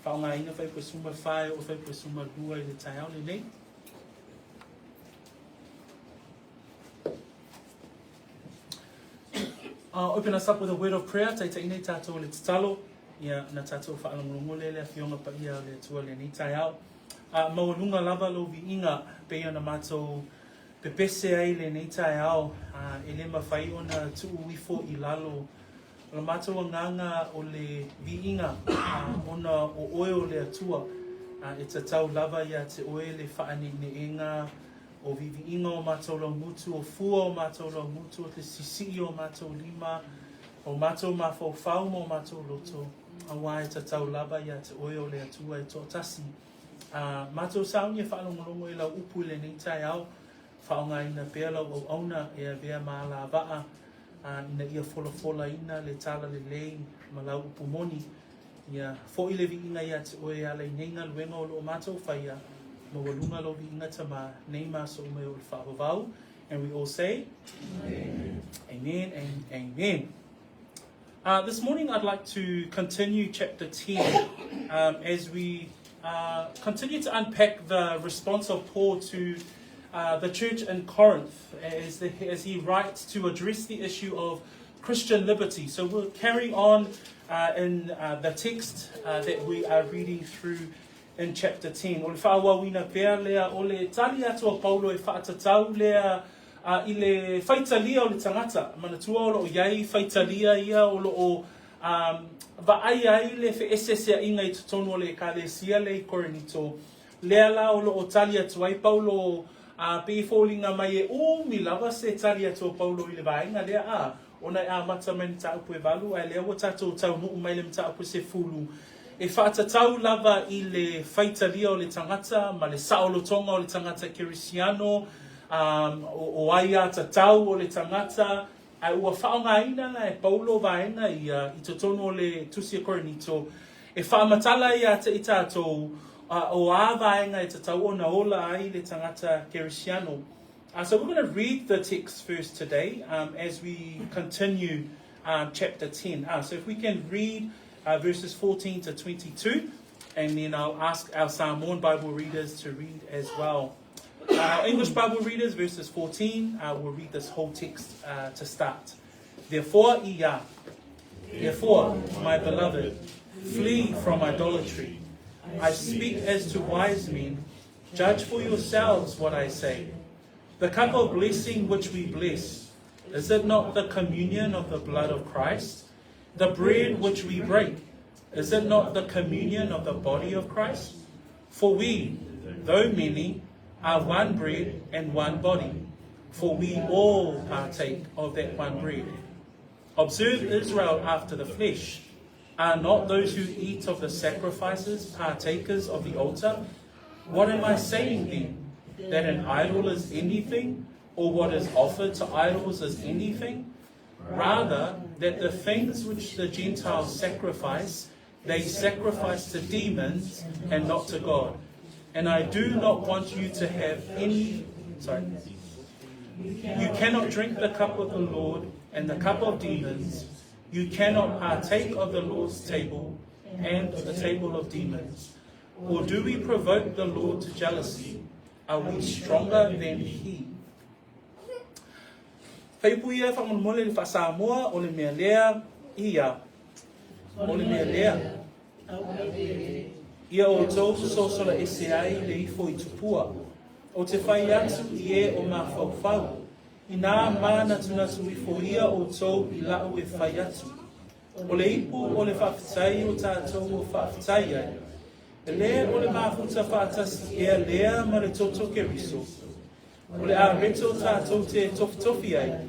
Whaongaina whai po suma whae o whai po suma lua I le tai au le nei. Open us up with a word of prayer. Taita ine tātou le tatalo. Ia na tātou whaalongolongo le whionga pa ia le tua le nei tai au. Mawalunga lava lo vi inga pe ia na mātou pepese ai le nei tai au. E le mawhai o na tuu wifo I lalo. O la mātou nganga o le vi inga ona o oe o le atua. E tatau lava ia te oe le whaani ne inga o vivi inga o mātou lau mutu, o fua o mātou lau mutu, o te sisi o mātou lima, o mātou mawhau whauma o mātou loto. A wai tatau lava ia te oe o le atua e tō tasi. Mātou saunia whaalongolongo I lau upu le nei tai au, whaonga ina pēr lau au auna e a vea maa la waa, ina ia fola ina le tala le lei ma lau upu moni. Ia fo I le vi inga ia te oe a le neinga luenga o lo mātou whaia, Mawalunga lo vi inga tama neima so me o whaavavau. And we all say, Amen. Amen and Amen. This morning I'd like to continue chapter 10 as we continue to unpack the response of Paul to the church in Corinth as he writes to address the issue of Christian liberty. So we'll carry on in the text that we are reading through in chapter 10. O le whaawawina pēr lea o le tali atua Paulo e whaatatau lea I le whaitalia o le tangata. Manatua o lo iai whaitalia ia o lo o vaai ai le whe esesea inga I tutonu o le ekalesia le Korinito. Lea la o lo o tali atua I Paulo pe fōlinga mai e o mi lava se tali atua Paulo I le vainga lea ona e mata meni ta upu e valu ai lea o tatou tau nuu mai le mta upu se fulu. E whaatatau lava I le whaitalia o le tangata, ma le saolotonga o le tangata Kirisiano, o aia tatau o le tangata, ai ua whaongaina na e Paulo vaenga I totono o le tusia Korinito, e whaamatala ia te I tātou o a vaenga e tatau o na ola ai le tangata Kirisiano. So we're going to read the text first today as we continue chapter 10. So if we can read verses 14 to 22, and then I'll ask our Samoan Bible readers to read as well. Our English Bible readers, verses 14, we'll read this whole text to start. Therefore, my beloved, flee from idolatry. I speak as to wise men. Judge for yourselves what I say. The cup of blessing which we bless, is it not the communion of the blood of Christ? The bread which we break, is it not the communion of the body of Christ? For we, though many, are one bread and one body, for we all partake of that one bread. Observe Israel after the flesh. Are not those who eat of the sacrifices partakers of the altar? What am I saying then? That an idol is anything, or what is offered to idols is anything? Rather, that the things which the Gentiles sacrifice, they sacrifice to demons and not to God. And I do not want you to have any... You cannot drink the cup of the Lord and the cup of demons. You cannot partake of the Lord's table and of the table of demons. Or do we provoke the Lord to jealousy? Are we stronger than He? Whaipuia whamolmole le whasamoa o le mea lea ia. O le mea lea. Ia o tau sosola ese ai le ifo I tupua. O te whai atu I e o mā whauwhau. I nā mana tunatu ifo ia o tau I lau e whai atu. O le ipu o le whawhitai o tātou o whawhitai ai. E lea o le māwhuta whātasi e a lea ma le toto ke riso. O le a reto tātou te tofi ai.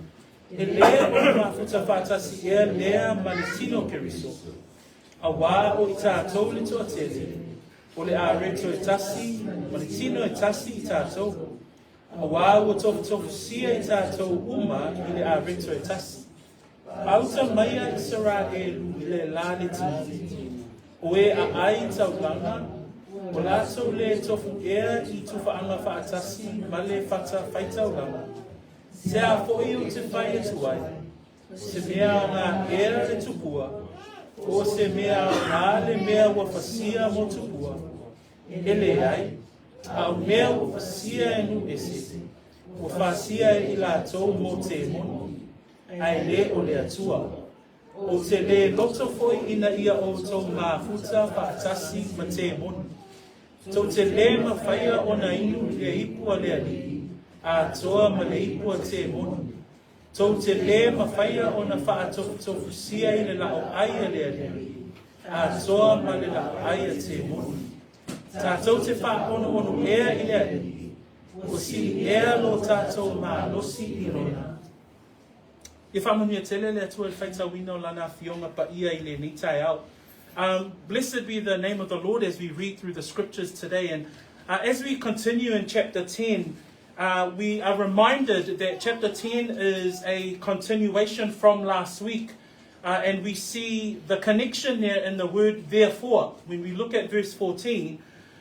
E lea o le mafuta whātasi e lea ma le tino ke riso. A wā o I tātou le toa tete. O le a reto e tasi, ma le tino e tasi I tātou. A wā o tofu sia I tātou uma I le a reto e tasi. Auta maia I Israelu I le la le tini. O e a ai tau langa. O lātou le tofu ea I tuwhaanga whaatasi ma le whata whaitau langa. Se a fōi o te whai atu ai. Se mea o ngā ea le tupua. o se mea ngā le mea wa fasia mo tupua. Ele ai, au mea wa fasia enu ese, wa fasia I la tau mo te mono, ai le o le atua. O te le loto foi ina ia o tau mafuta whaatasi ma te mono. Tau te le mawhaia o na inu le ipua le ali, a toa ma le ipua te mono. Tau te le mawhaia o na whaatofu sia I le lao aia le ali, a toa ma le lao aia te mono. Tātou te whaono ea I le ali, o si ea lo tātou ma losi I rona. If I'm on your tele, let's work fight a window lana fionga pa ia I le nitai out. Blessed be the name of the Lord as we read through the scriptures today. And as we continue in chapter 10, we are reminded that chapter 10 is a continuation from last week. And we see the connection there in the word therefore. When we look at verse 14,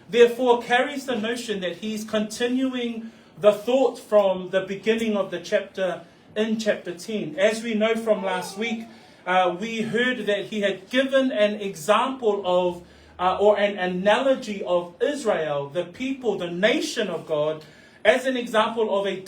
therefore carries the notion that he's continuing the thought from the beginning of the chapter in chapter 10. As we know from last week, we heard that he had given an example of, or an analogy of Israel, the people, the nation of God, as an example of a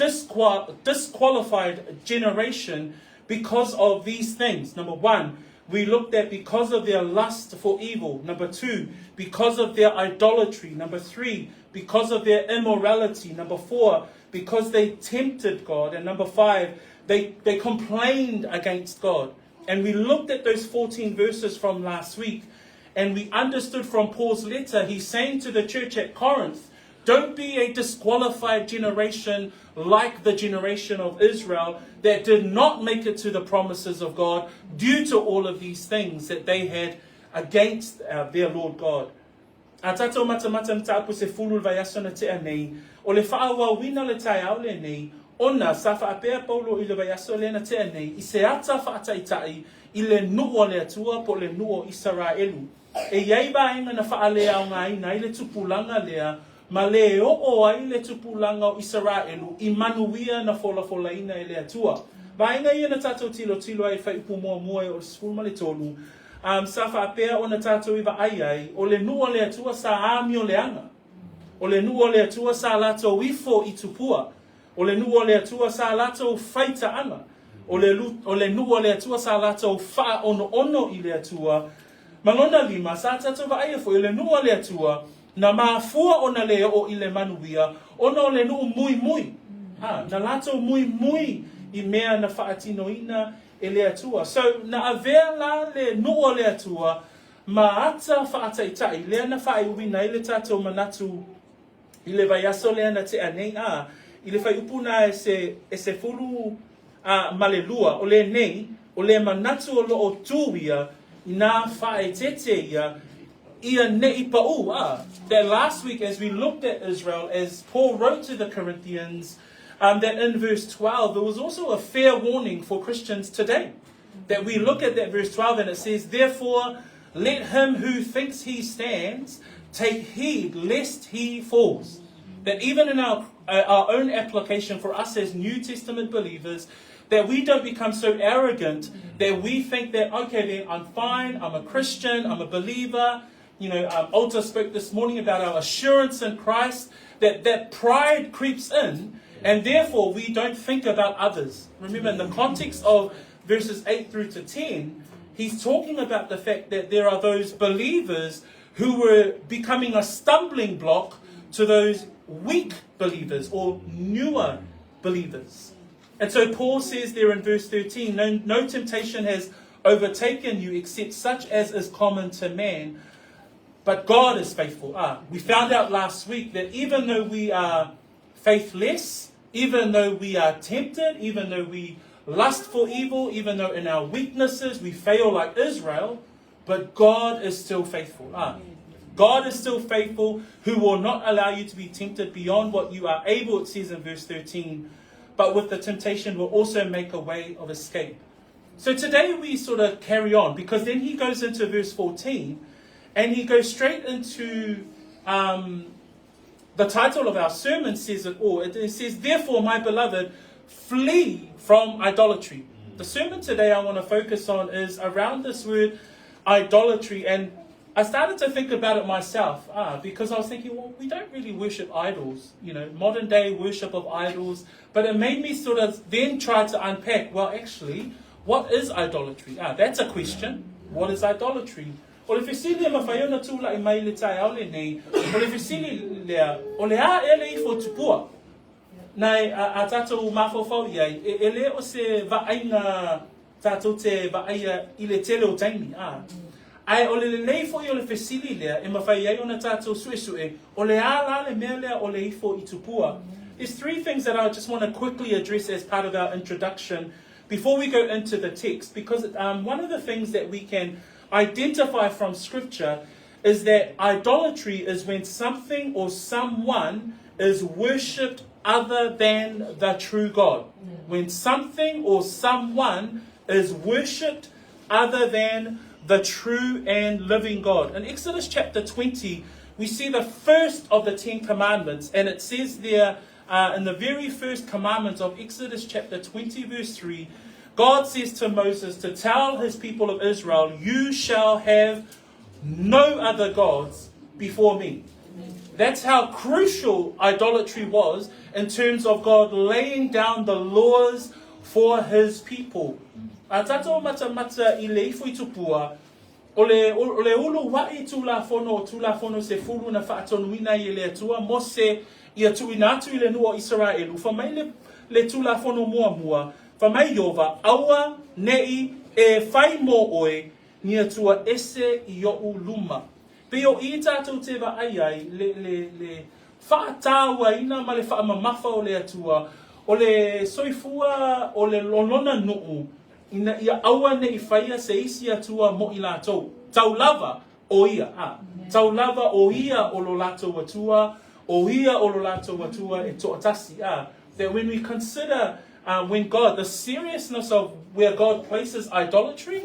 disqualified generation because of these things. Number one, we looked at because of their lust for evil. Number two, because of their idolatry. Number three, because of their immorality. Number four, because they tempted God. And number five, they complained against God. And we looked at those 14 verses from last week, and we understood from Paul's letter, he's saying to the church at Corinth, don't be a disqualified generation like the generation of Israel that did not make it to the promises of God due to all of these things that they had against their Lord God. A tātou matamata mtaapu se fulul vaiasona te anei, o le whaawa wina le tai au le nei, ona sa whaapea paulo I le vaiaso lena te anei, I se ata whaataitai, I le nuo le atua po le nuo Israelu. E iei vaenga na whaalea o ngai na I le tupulanga lea, ma le o ai le tupulanga o Israelu, I manuia na fola ina I le atua. Vaenga ia na tātou tilo ai whai upu mua mua o le sifulma le tolu, sa whaapea o na tātou iwa ai, o le nuo le atua sa amio leanga. O le nuo le atua sa lato ifo I tupua. O le nuo le atua sa lato faita anga. O le nuo le atua sa lato wha ono I le atua. Malona lima, sa tātou wa aia fo I le nuo le atua, na maafua ona le o I le manuia, ono le nuo mui. Na lato mui I mea na whaatinoina e le atua. So, na avea la le nuo le atua, ma ata whaataitai, lea na whae uwina I le tātou manatu, I le vaiaso lea na te anei I le whai upuna e se fulu malelua, o le nei, o le manatu o lo o tūia, I nā whae tete ia nei pa'u. That last week as we looked at Israel, as Paul wrote to the Corinthians, that in verse 12, there was also a fair warning for Christians today. That we look at that verse 12 and it says, therefore, let him who thinks he stands take heed lest he falls. That even in our own application for us as New Testament believers, that we don't become so arrogant that we think that, okay, then I'm fine, I'm a Christian, I'm a believer. You know, Alta spoke this morning about our assurance in Christ, that pride creeps in, and therefore we don't think about others. Remember, in the context of verses 8 through to 10, he's talking about the fact that there are those believers who were becoming a stumbling block to those weak believers or newer believers. And so Paul says there in verse 13, no temptation has overtaken you except such as is common to man, but God is faithful. We found out last week that even though we are faithless, even though we are tempted, even though we lust for evil, even though in our weaknesses we fail like Israel, but God is still faithful. God is still faithful, who will not allow you to be tempted beyond what you are able, it says in verse 13, but with the temptation will also make a way of escape. So today we sort of carry on, because then he goes into verse 14, and he goes straight into the title of our sermon says it all. It says, therefore, my beloved, flee from idolatry. The sermon today I want to focus on is around this word idolatry. And I started to think about it myself, because I was thinking, well, we don't really worship idols, modern day worship of idols. But it made me sort of then try to unpack, well, actually, what is idolatry? That's a question. What is idolatry? Well, if you see them, afāina tūla I mai le tai au le nei, well, if you see lea, o le a ele I fo tupua. Nai a tātou mawhawhau iai, ele o se vaaina tātou te vaaia I le tele o taimi. Ai o le lei fo I o le fesili lea, e mawhai ai ona tātou sue, o le a la le mea lea o le ifo I tupua. There's three things that I just want to quickly address as part of our introduction before we go into the text, because one of the things that we can identify from Scripture is that idolatry is when something or someone is worshipped other than the true God. When something or someone is worshipped other than the true and living God. In Exodus chapter 20, we see the first of the 10 commandments, and it says there in the very first commandment of Exodus chapter 20 verse 3, God says to Moses to tell his people of Israel, you shall have no other gods before me. That's how crucial idolatry was in terms of God laying down the laws for his people. A tatou mata I le ifo I tupua, o le ulu wai tula fono se furu na whaatonuina I le atua, mo se ia tuina atu I le nua Israelu, fa mai le tula fono mua, fa mai Iova, aua nei e whai mo oe, ni atua ese I o luma. Pe o I tātou te wa ai, le whaataua ina ma le whaamamafa o le atua, o le soifua o le lolona nuu, ina ia aua nei whaia se isi atua mo I lātou. Tau lava o ia, Tau lava o ia o lo lātou atua, o ia o lo lātou atua e to'atasi, That when we consider when God, the seriousness of where God places idolatry,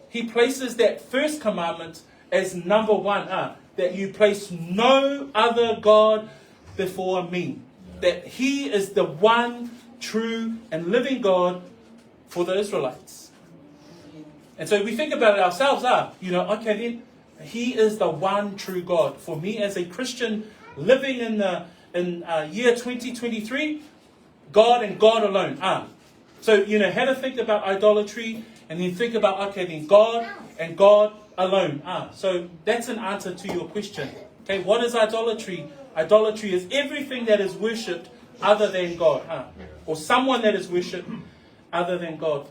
he places that first commandment as number one, that you place no other God before me. That he is the one true and living God for the Israelites. And so we think about it ourselves, okay then, he is the one true God. For me as a Christian living in year 2023, God and God alone. So, how to think about idolatry, and then think about, okay then, God and God alone. So that's an answer to your question. Okay, what is idolatry? Idolatry is everything that is worshipped other than God, or someone that is worshipped other than God.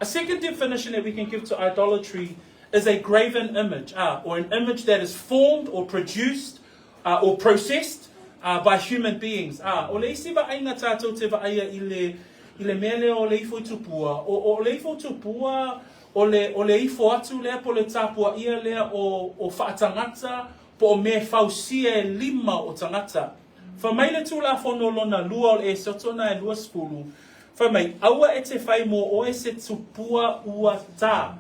A second definition that we can give to idolatry is a graven image, or an image that is formed or produced or processed by human beings. O le isi ba ainga tātou te vaia I le mele o le ifo tupua, o le ifo tupua, o le ifo atu lea po le tāpua ia lea o whaatangata, po o me fausia lima o tangata. Fa mai le tūla whono lona lua o le sotona e lua spulu, fa mai aua e te whai mo o e se tupua ua tā.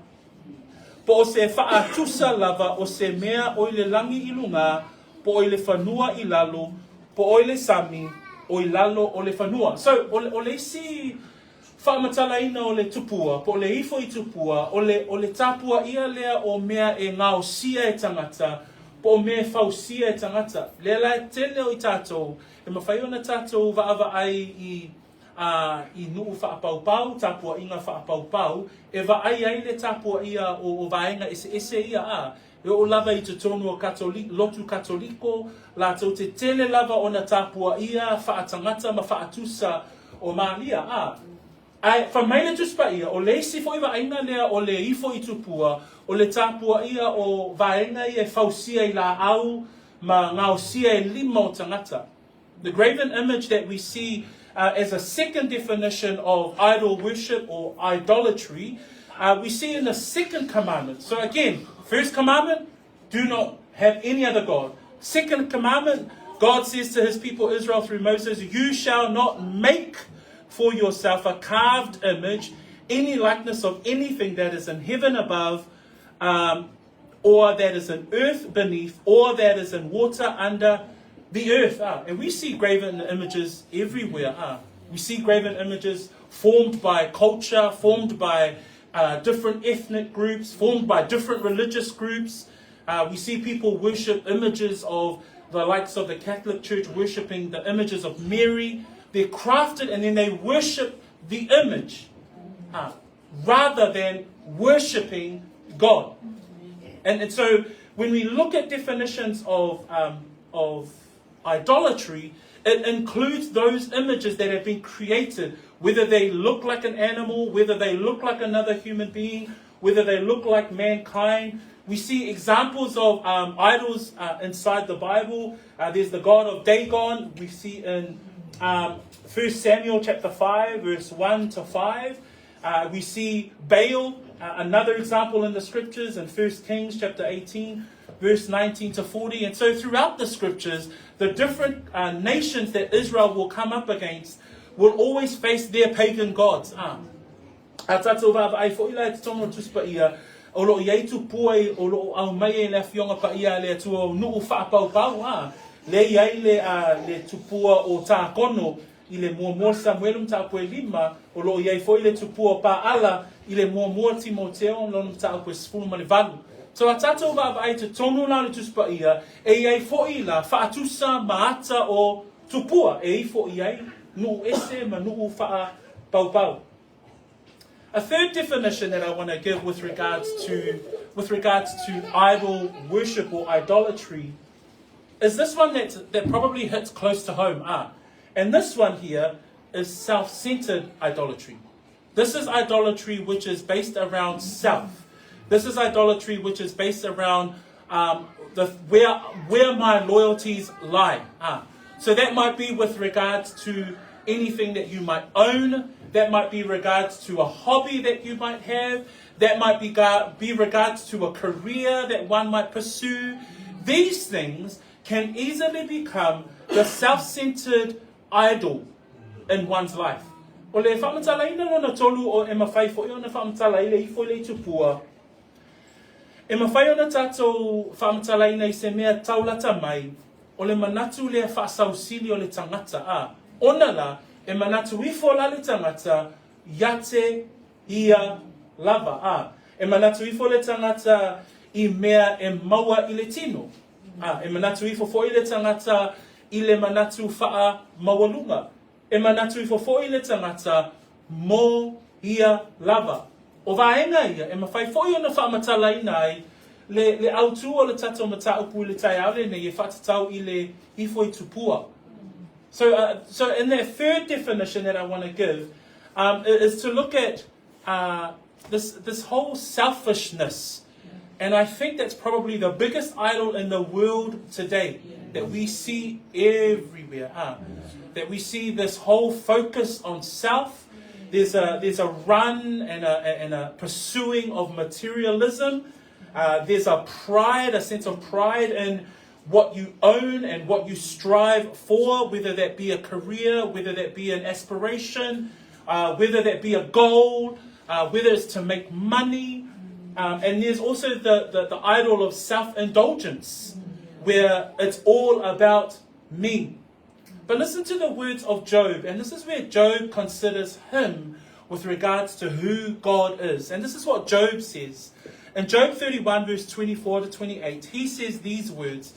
Po o se whaatusa lava o se mea o le langi I lunga, po o le whanua I lalo, po o le sami, o I lalo o le whanua. So, o le si whaamatalaina o le tupua, po le ifo I tupua, o le tāpua ia lea o mea e ngao sia e tangata, po o mea whau sia e tangata. Lea lai tele o I tātou, e mawhaiona tātou vaava ai I nuu whaapaupau, tāpua inga whaapaupau, e vaai ai le tāpua ia o vaenga ese ia E o lava I te tonu o lotu katoliko, la tau te tele lava o na tāpua ia, whaatangata ma whaatusa o malia. Ai, whamaina tuspa ia, o le isi fo iwa aina lea o le ifo I tupua, o le tāpua ia o vaenga ia fausia I la au, ma ngausia e lima o tangata. The graven image that we see as a second definition of idol worship or idolatry, we see in the second commandment. So again, first commandment, do not have any other God. Second commandment, God says to his people Israel through Moses, you shall not make for yourself a carved image, any likeness of anything that is in heaven above, or that is in earth beneath, or that is in water under the earth. And we see graven images everywhere. We see graven images formed by culture, formed by different ethnic groups, formed by different religious groups. We see people worship images of the likes of the Catholic Church, worshipping the images of Mary. They're crafted and then they worship the image rather than worshipping God. And so when we look at definitions of idolatry, it includes those images that have been created, whether they look like an animal, whether they look like another human being, whether they look like mankind. We see examples of idols inside the Bible. There's the god of Dagon. We see in 1 Samuel chapter 5, verse 1 to 5. We see Baal, another example in the scriptures in 1 Kings chapter 18, verse 19 to 40. And so throughout the scriptures, the different nations that Israel will come up against will always face their pagan gods. Olo iei tupua olo au mai le fionga pa ia le tu nuu whaapau le iei le tupua o tā kono i le mua Samuelum tā pue 5 olo iei foi le tupua pa ala i le mua Timoteo lonum tā pue 10 so a tātou ai te tonu la le tuspa ia e iei foi la whaatusa maata o tupua e i foi iei nuu ese ma nuu whaapau. A third definition that I want to give with regards to idol worship or idolatry is this one that probably hits close to home. And this one here is self-centered idolatry. This is idolatry which is based around self. This is idolatry which is based around where my loyalties lie. So that might be with regards to anything that you might own. That might be regards to a hobby that you might have. That might be regards to a career that one might pursue. These things can easily become the self-centered idol in one's life. O le whamatalaina lona tolu o e mawhai fo i ona whamatalaina i fo le tupua. E mawhai ona tātou whamatalaina I se mea taulata mai. O le manatu le whaasausili o le tangata Ona la, e manatu I fo la le tangata, yate ia lava. E manatu I fo le tangata I mea e maua I le tino. E manatu I fo I le tangata I le manatu faa mawalunga. E manatu I fo I le tangata mo ia lava. O vaenga ia, e mawhai fo I ona wha matalaina ai, le autu o le tato mataupu le tai aule ne e whatatau I fo I tupua. So in that third definition that I want to give is to look at this whole selfishness. And I think that's probably the biggest idol in the world today that we see everywhere. That we see this whole focus on self. There's a run and a pursuing of materialism. There's a sense of pride in what you own and what you strive for, whether that be a career, whether that be an aspiration, whether that be a goal, whether it's to make money. And there's also the idol of self-indulgence, where it's all about me. But listen to the words of Job, and this is where Job considers him with regards to who God is. And this is what Job says. In Job 31, verse 24 to 28, he says these words,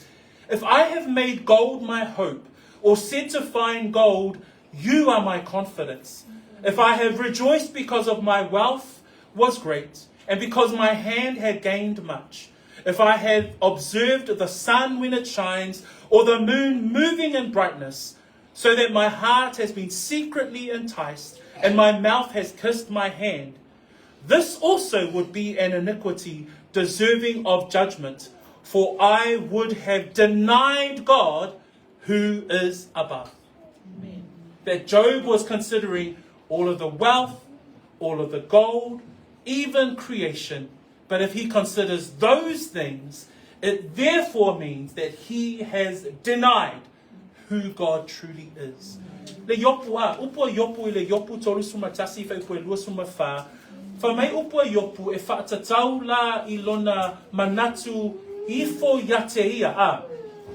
"If I have made gold my hope, or said to find gold, you are my confidence. If I have rejoiced because of my wealth was great, and because my hand had gained much. If I had observed the sun when it shines, or the moon moving in brightness, so that my heart has been secretly enticed, and my mouth has kissed my hand. This also would be an iniquity deserving of judgment, for I would have denied God who is above." Amen. That Job was considering all of the wealth, all of the gold, even creation. But if he considers those things, it therefore means that he has denied who God truly is. Le yopu upo yopu le yopu tolu suma tasi fa ipo lua suma fa. Fa mai upo yopu e fa tatau la ilona manatu ifo yate ia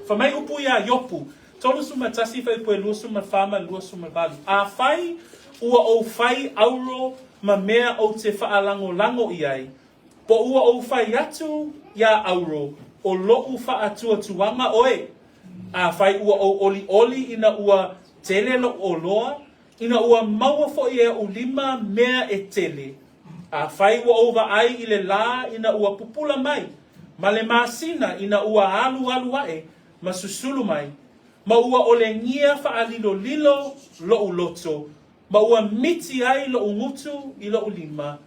Fa mai upo ya yopu tolu suma tasi fa ipo lua suma fa ma lua suma balu. A fai ua o fai auro ma mea o te whaalango iai. Po ua o whai atu ia auro o lo'u whaatua tuanga oe. A whai ua o oli ina ua tele lo o loa, ina ua maua fo i o lima mea e tele. A whai ua o ai i le la ina ua pupula mai, ma le masina ina ua alu ae, ma susulu mai, ma ua o le ngia whaalilo lilo lo loto, ma ua miti ai lo ngutu i lo lima,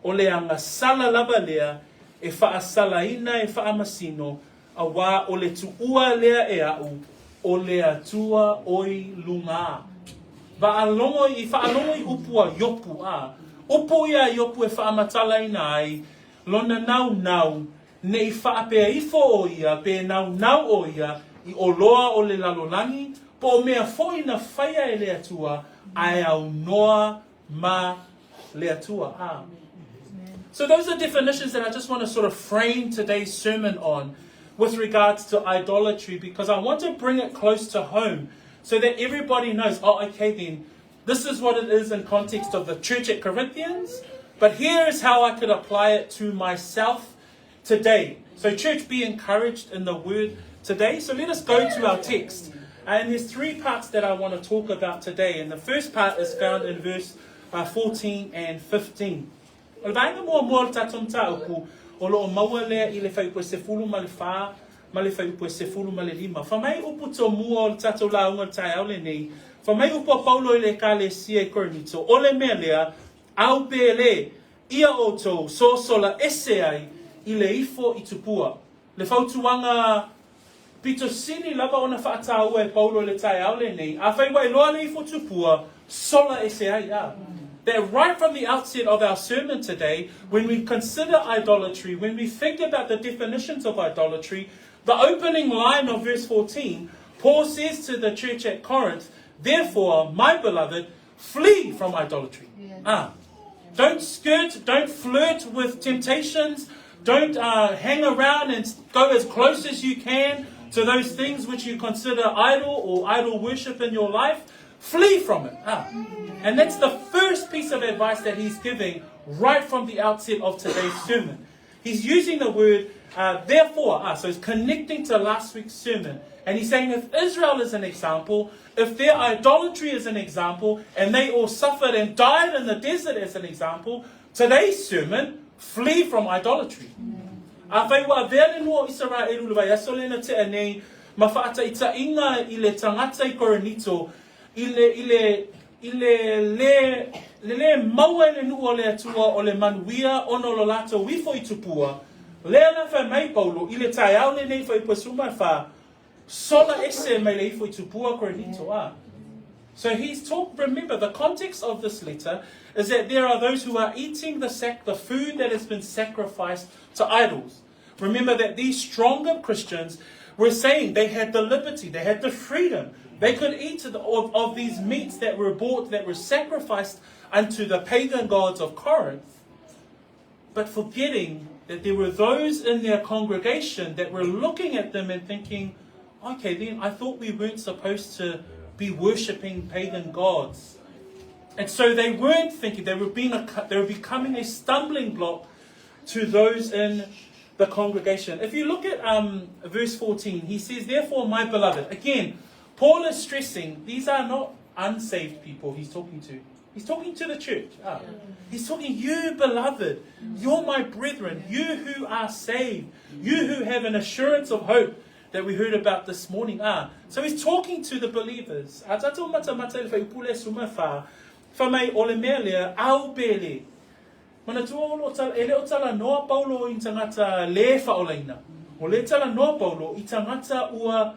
o le anga sala lava lea, e whaasala ina e whaamasino, a wā o le tuua lea e au, o le atua oi lunga. Waalongo i upua yopu a. Upu ia yopu e whaamatala ina ai, lona nau, ne i whaapea ifo o ia, pe nau o ia, i o loa o le lalolani, po mea foi na whaia e le atua, ai au noa ma le atua a. So those are definitions that I just want to sort of frame today's sermon on with regards to idolatry, because I want to bring it close to home so that everybody knows, oh, okay then, this is what it is in context of the church at Corinthians, but here is how I could apply it to myself today. So church, be encouraged in the word today. So let us go to our text. And there's three parts that I want to talk about today. And the first part is found in verse 14 and 15. O le vaenga mua tatum tauku, o lo maua lea i le whaiupua se fulu ma le wha, ma le whaiupua se fulu ma le lima. Whamai upu to mua o le tatou launga tai au le nei, whamai upu Paulo i le ka le sia i Korinito, o le mea lea, au pele, ia o tō, so sola ese ai, i le ifo i tupua. Le whautuanga pito sini lava ona whaatau e Paulo le tai au le nei, a whaiwai loa le ifo tupua, sola ese ai a. That right from the outset of our sermon today, when we consider idolatry, when we think about the definitions of idolatry, the opening line of verse 14, Paul says to the church at Corinth, therefore, my beloved, flee from idolatry. Yeah. Don't flirt with temptations. Don't hang around and go as close as you can to those things which you consider idol or idol worship in your life. Flee from it. And that's the first piece of advice that he's giving right from the outset of today's sermon. He's using the word therefore. So he's connecting to last week's sermon. And he's saying if Israel is an example, if their idolatry is an example, and they all suffered and died in the desert as an example, today's sermon, flee from idolatry. Awhaiwa vele no Israelu le vai asolena te anei, mawhaata I tainga I le tangata I Korinito, le maua le nu o le atua o le manuia ono lo lato wifo I tupua, lea na whai mai Paulo, I le tai au le nei whai pasuma wha, sola ese mai le ifo I tupua Korinito . So he's remember, the context of this letter is that there are those who are eating the food that has been sacrificed to idols. Remember that these stronger Christians were saying they had the liberty, they had the freedom. They could eat of these meats that were bought, that were sacrificed unto the pagan gods of Corinth, but forgetting that there were those in their congregation that were looking at them and thinking, okay, then I thought we weren't supposed to be worshipping pagan gods. And so they weren't thinking, they were becoming a stumbling block to those in the congregation. If you look at verse 14, he says, therefore, my beloved. Again, Paul is stressing, these are not unsaved people he's talking to. He's talking to the church. He's talking, you beloved, you're my brethren, you who are saved, you who have an assurance of hope that we heard about this morning. So he's talking to the believers. Whamai o le mea lea, au pele. Mana tua ele o tala noa Paulo I tangata le whaolaina. O le tala noa Paulo I tangata ua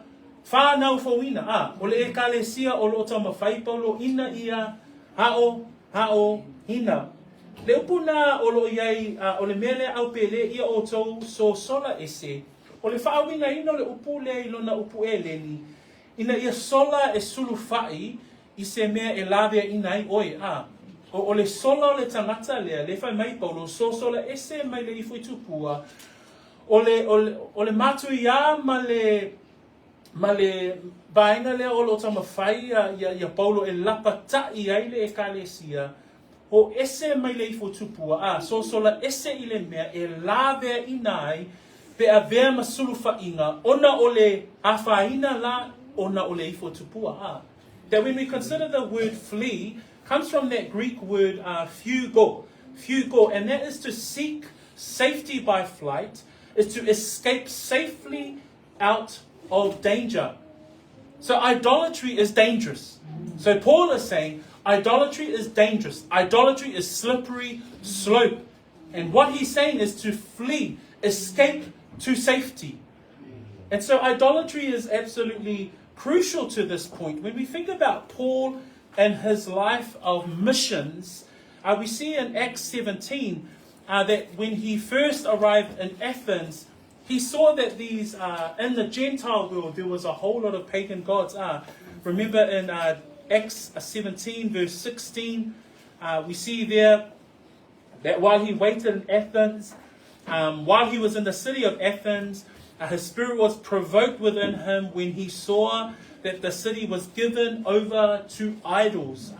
whanau whauina. O le ekalesia o lo tama whai Paulo ina ia hao hina. Le upuna o lo iai o le mea lea au pele ia o tau so sola ese. O le whaawina ina le upu lea ilona upu e leni. Ina ia sola e sulu whai I se mea e lavea inai oi O le sola o le tangata lea, le whai mai Paulo, so sola ese mai le ifo I tupua. O le matu ia ma le vaenga lea o lo tama whai ia Paulo e lapata I ai le ekalesia. o ese mai le ifo tupua. So sola ese ile mea e lawea inai pe a vea masulu whainga ona ole afāina la ona ole ifo tupua. That when we consider the word flee, comes from that Greek word fugo, and that is to seek safety by flight, is to escape safely out of danger. So idolatry is dangerous. So Paul is saying idolatry is dangerous. Idolatry is slippery slope. And what he's saying is to flee, escape to safety. And so idolatry is absolutely crucial to this point. When we think about Paul and his life of missions, we see in Acts 17 that when he first arrived in Athens, he saw that these, in the Gentile world, there was a whole lot of pagan gods. Remember in Acts 17 verse 16, we see there that while he waited in Athens, while he was in the city of Athens, his spirit was provoked within him when he saw that the city was given over to idols.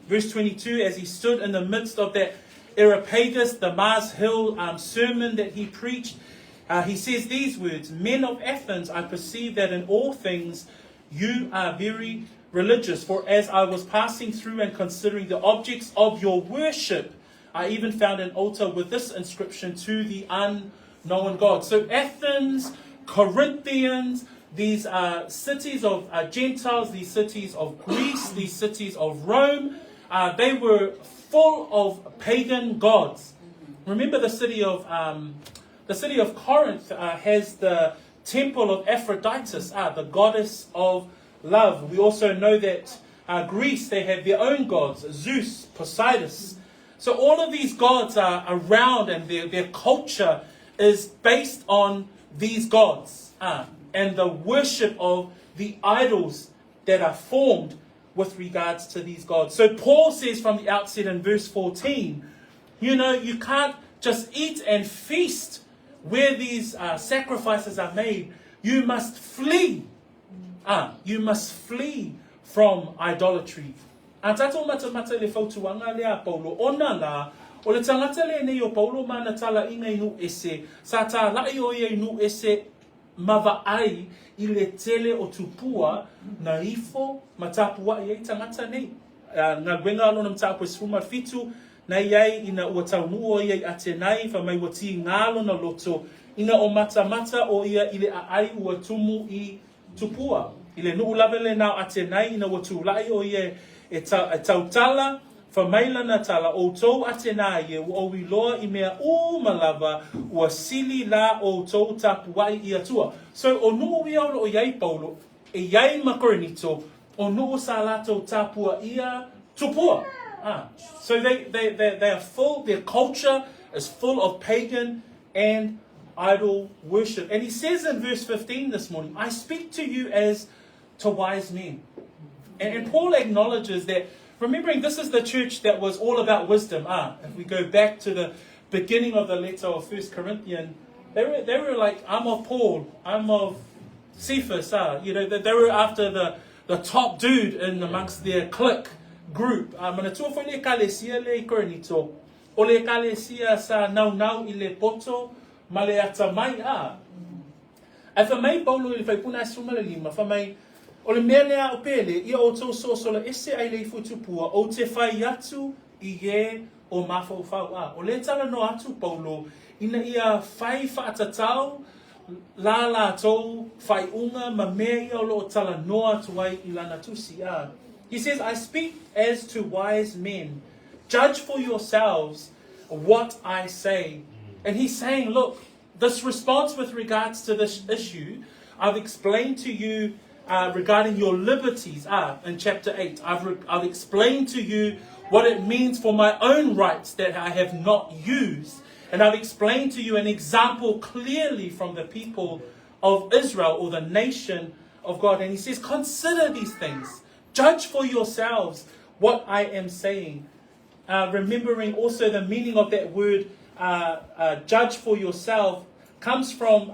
Verse 22, as he stood in the midst of that Areopagus, the Mars Hill sermon that he preached, he says these words, "Men of Athens, I perceive that in all things you are very religious. For as I was passing through and considering the objects of your worship, I even found an altar with this inscription, to the unknown God." So Athens, Corinthians, these cities of Gentiles, these cities of Greece, these cities of Rome, they were full of pagan gods. Remember the city of Corinth has the temple of Aphrodite, the goddess of love. We also know that Greece, they have their own gods, Zeus, Poseidon. So all of these gods are around, and their culture is based on these gods and the worship of the idols that are formed with regards to these gods. So Paul says from the outset in verse 14, you can't just eat and feast where these sacrifices are made. You must flee. You must flee from idolatry. Tato mata le fautuanga lea Paulo ona la o le tangata le nei o Paulo mana tala inga inu ese sa ta lai o ia inu ese mava ai I le tele o tupua na ifo matapua i tangata nei nga gwenga alo mtapo sfuma fitu na iai ina ua taunua iai atenai fa mai wati ngalo na loto ina o mata o ia ile ai ua tumu I tupua ile nu ulavele na atenai ina watu lai o ia e tautala fa mailana tala o tou atena ye o wiloa I mea malava ua sili la o tou tapuai I atua. So o nuu ia o iai Paulo e iai ma Korinito o nuu sa lato tapua ia tupua. So they are full, their culture is full of pagan and idol worship. And he says in verse 15 this morning, I speak to you as to wise men. And Paul acknowledges that, remembering this is the church that was all about wisdom. If we go back to the beginning of the letter of 1 Corinthians, they were like, I'm of Paul, I'm of Cephas. They were after the top dude in amongst their clique group. Manatua foi le kalesia le Korinito, o le kalesia sa nau I le poto, ma le atamai E fa mai Paulo I fai puna suma le lima, fa mai o le mea lea o pele, ia o tau sosola ese ai le futupua, o te whai atu I e o mafau fau O le tala no atu Paulo, ina ia whai whaatatau, la tau, whai unga, ma mea ia o lo tala no atu ai I lana tusi He says, I speak as to wise men. Judge for yourselves what I say. And he's saying, look, this response with regards to this issue, I've explained to you regarding your liberties in chapter 8. I've explained to you what it means for my own rights that I have not used. And I've explained to you an example clearly from the people of Israel or the nation of God. And he says, consider these things. Judge for yourselves what I am saying. Remembering also the meaning of that word, judge for yourself, comes from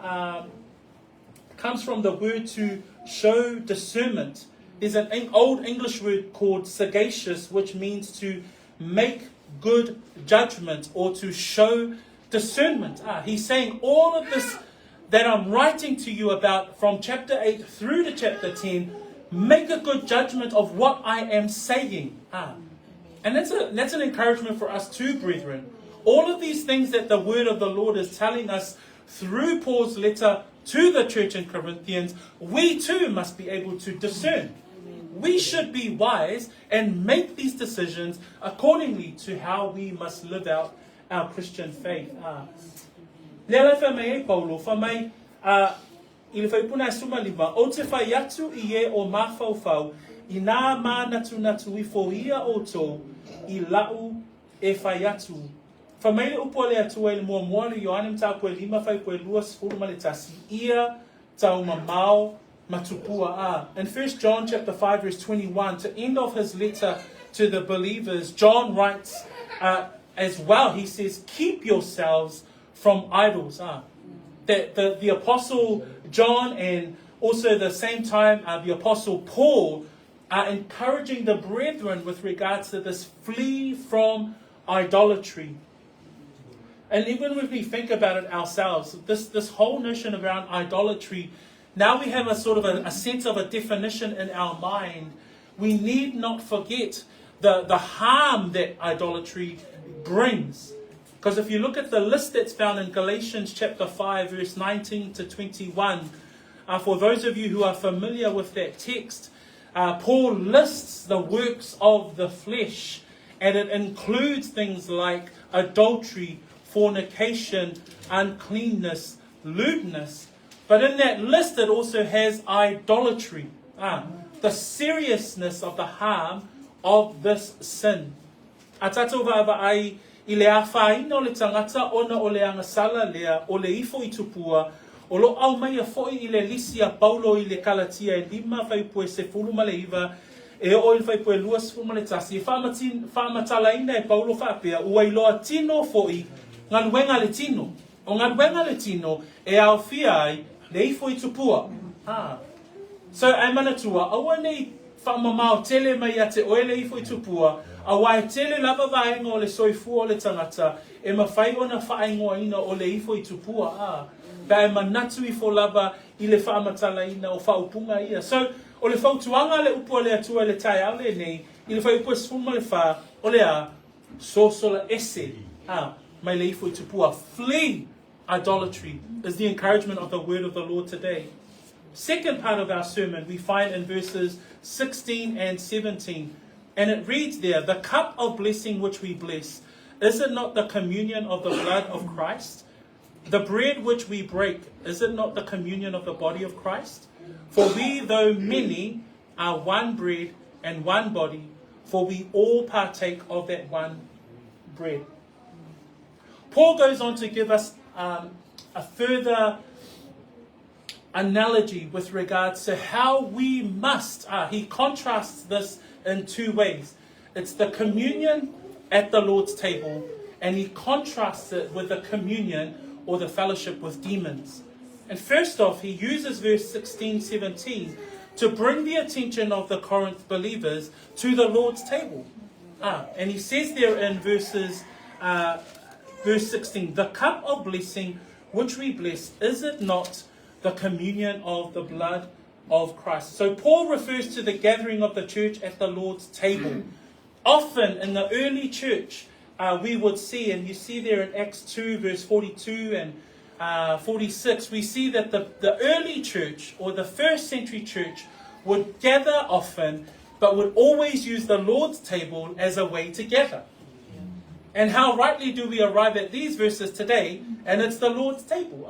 the word to show discernment. There's an old English word called sagacious, which means to make good judgment or to show discernment. He's saying all of this that I'm writing to you about from chapter 8 through to chapter 10, make a good judgment of what I am saying. And that's an encouragement for us too, brethren. All of these things that the word of the Lord is telling us through Paul's letter to the church in Corinthians, we too must be able to discern. We should be wise and make these decisions accordingly to how we must live out our Christian faith. Lele whamei Paulo, whamei i le whaipuna e sumaliwa, o te whai atu i e o mawhauwhau, i nā mā natu i fōia o tō, i lau e whai atu. Whamei le upo le atu e le mua moana i Ioane mtau koe 5 whai koe 2 sefulu ma le tasi ia tau mamau ma tupua. In 1 John chapter 5 verse 21, to end off his letter to the believers, John writes as well, he says, keep yourselves from idols. The Apostle John and also the same time the Apostle Paul are encouraging the brethren with regards to this flee from idolatry. And even when we think about it ourselves, this whole notion around idolatry, now we have a sort of a sense of a definition in our mind. We need not forget the harm that idolatry brings. Because if you look at the list that's found in Galatians chapter 5, verse 19 to 21, for those of you who are familiar with that text, Paul lists the works of the flesh, and it includes things like adultery, fornication, uncleanness, lewdness. But in that list it also has idolatry, the seriousness of the harm of this sin. A tātou wāwai i le afāina o le tangata ona o le angasala lea o le ifo I tupua o lo au mai a foi I le lisia Paulo I le Kalatia e 5 whaipue se fulu ma le iwa e o il whaipue 2 se ma le tasi e whamatalaina e Paulo whapea ua iloa tino foi ngā luenga le tino o ngā luenga le tino e au fiai le ifo I tupua. So ai manatua aua nei whamamau tele mai a te oele ifo I tupua a wai tele lava vaenga o le soifua o le tangata e mawhai ona whaengoa ina o le ifo I tupua. Ka e manatu I fo lava I le whaamatala ina o whaupunga ia. So o le whautuanga le upua le atua le tai au le nei I le whaipua sfuma le wha o le a sosola ese mai le ifo I tupua. Flee idolatry is the encouragement of the word of the Lord today. Second part of our sermon we find in verses 16 and 17. And it reads there, the cup of blessing which we bless, is it not the communion of the blood of Christ? The bread which we break, is it not the communion of the body of Christ? For we, though many, are one bread and one body, for we all partake of that one bread. Paul goes on to give us a further analogy with regards to how we must, he contrasts this in 2 ways. It's the communion at the Lord's table, and he contrasts it with the communion or the fellowship with demons. And first off, he uses verse 16, 17 to bring the attention of the Corinth believers to the Lord's table. And he says there in verse 16, the cup of blessing which we bless, is it not the communion of the blood of Christ? So Paul refers to the gathering of the church at the Lord's table. Often in the early church, we would see, and you see there in Acts 2 verse 42 and 46, we see that the early church or the first century church would gather often, but would always use the Lord's table as a way to gather. And how rightly do we arrive at these verses today? And it's the Lord's table.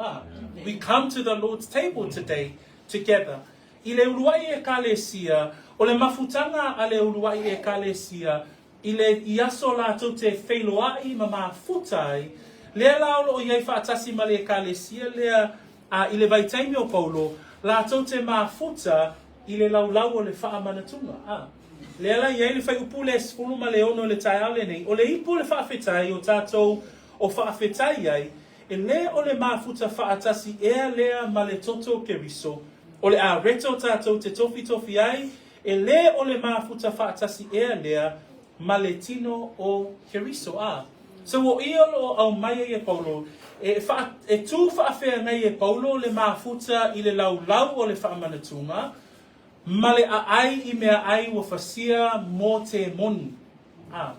We come to the Lord's table today together. I le uluai e kalesia, o le mafutanga a le uluai e kalesia, I le iaso lātou te whailoai ma mafutai, lea laulo o iei whaatasi ma le kalesia, lea I le vaitaimi o Paulo, lātou te mafuta, I le laulau o le whaamanatunga. Lea la iei le whai upu le sfulu ma le ono le tai au le nei, o le ipu le whaafetai o tātou o whaafetai ai, e lea o le mafuta whaatasi ea lea ma le toto keriso, o le a reto tātou te tofi ai, e le o le mafuta whaatasi ea lea ma le tino o Keriso a. So o ia lo au mai e Paulo, e tū whaafea nei e Paulo le mafuta I le lau o le whaamanatunga, ma le ai I mea ai wa fasia mō te moni. I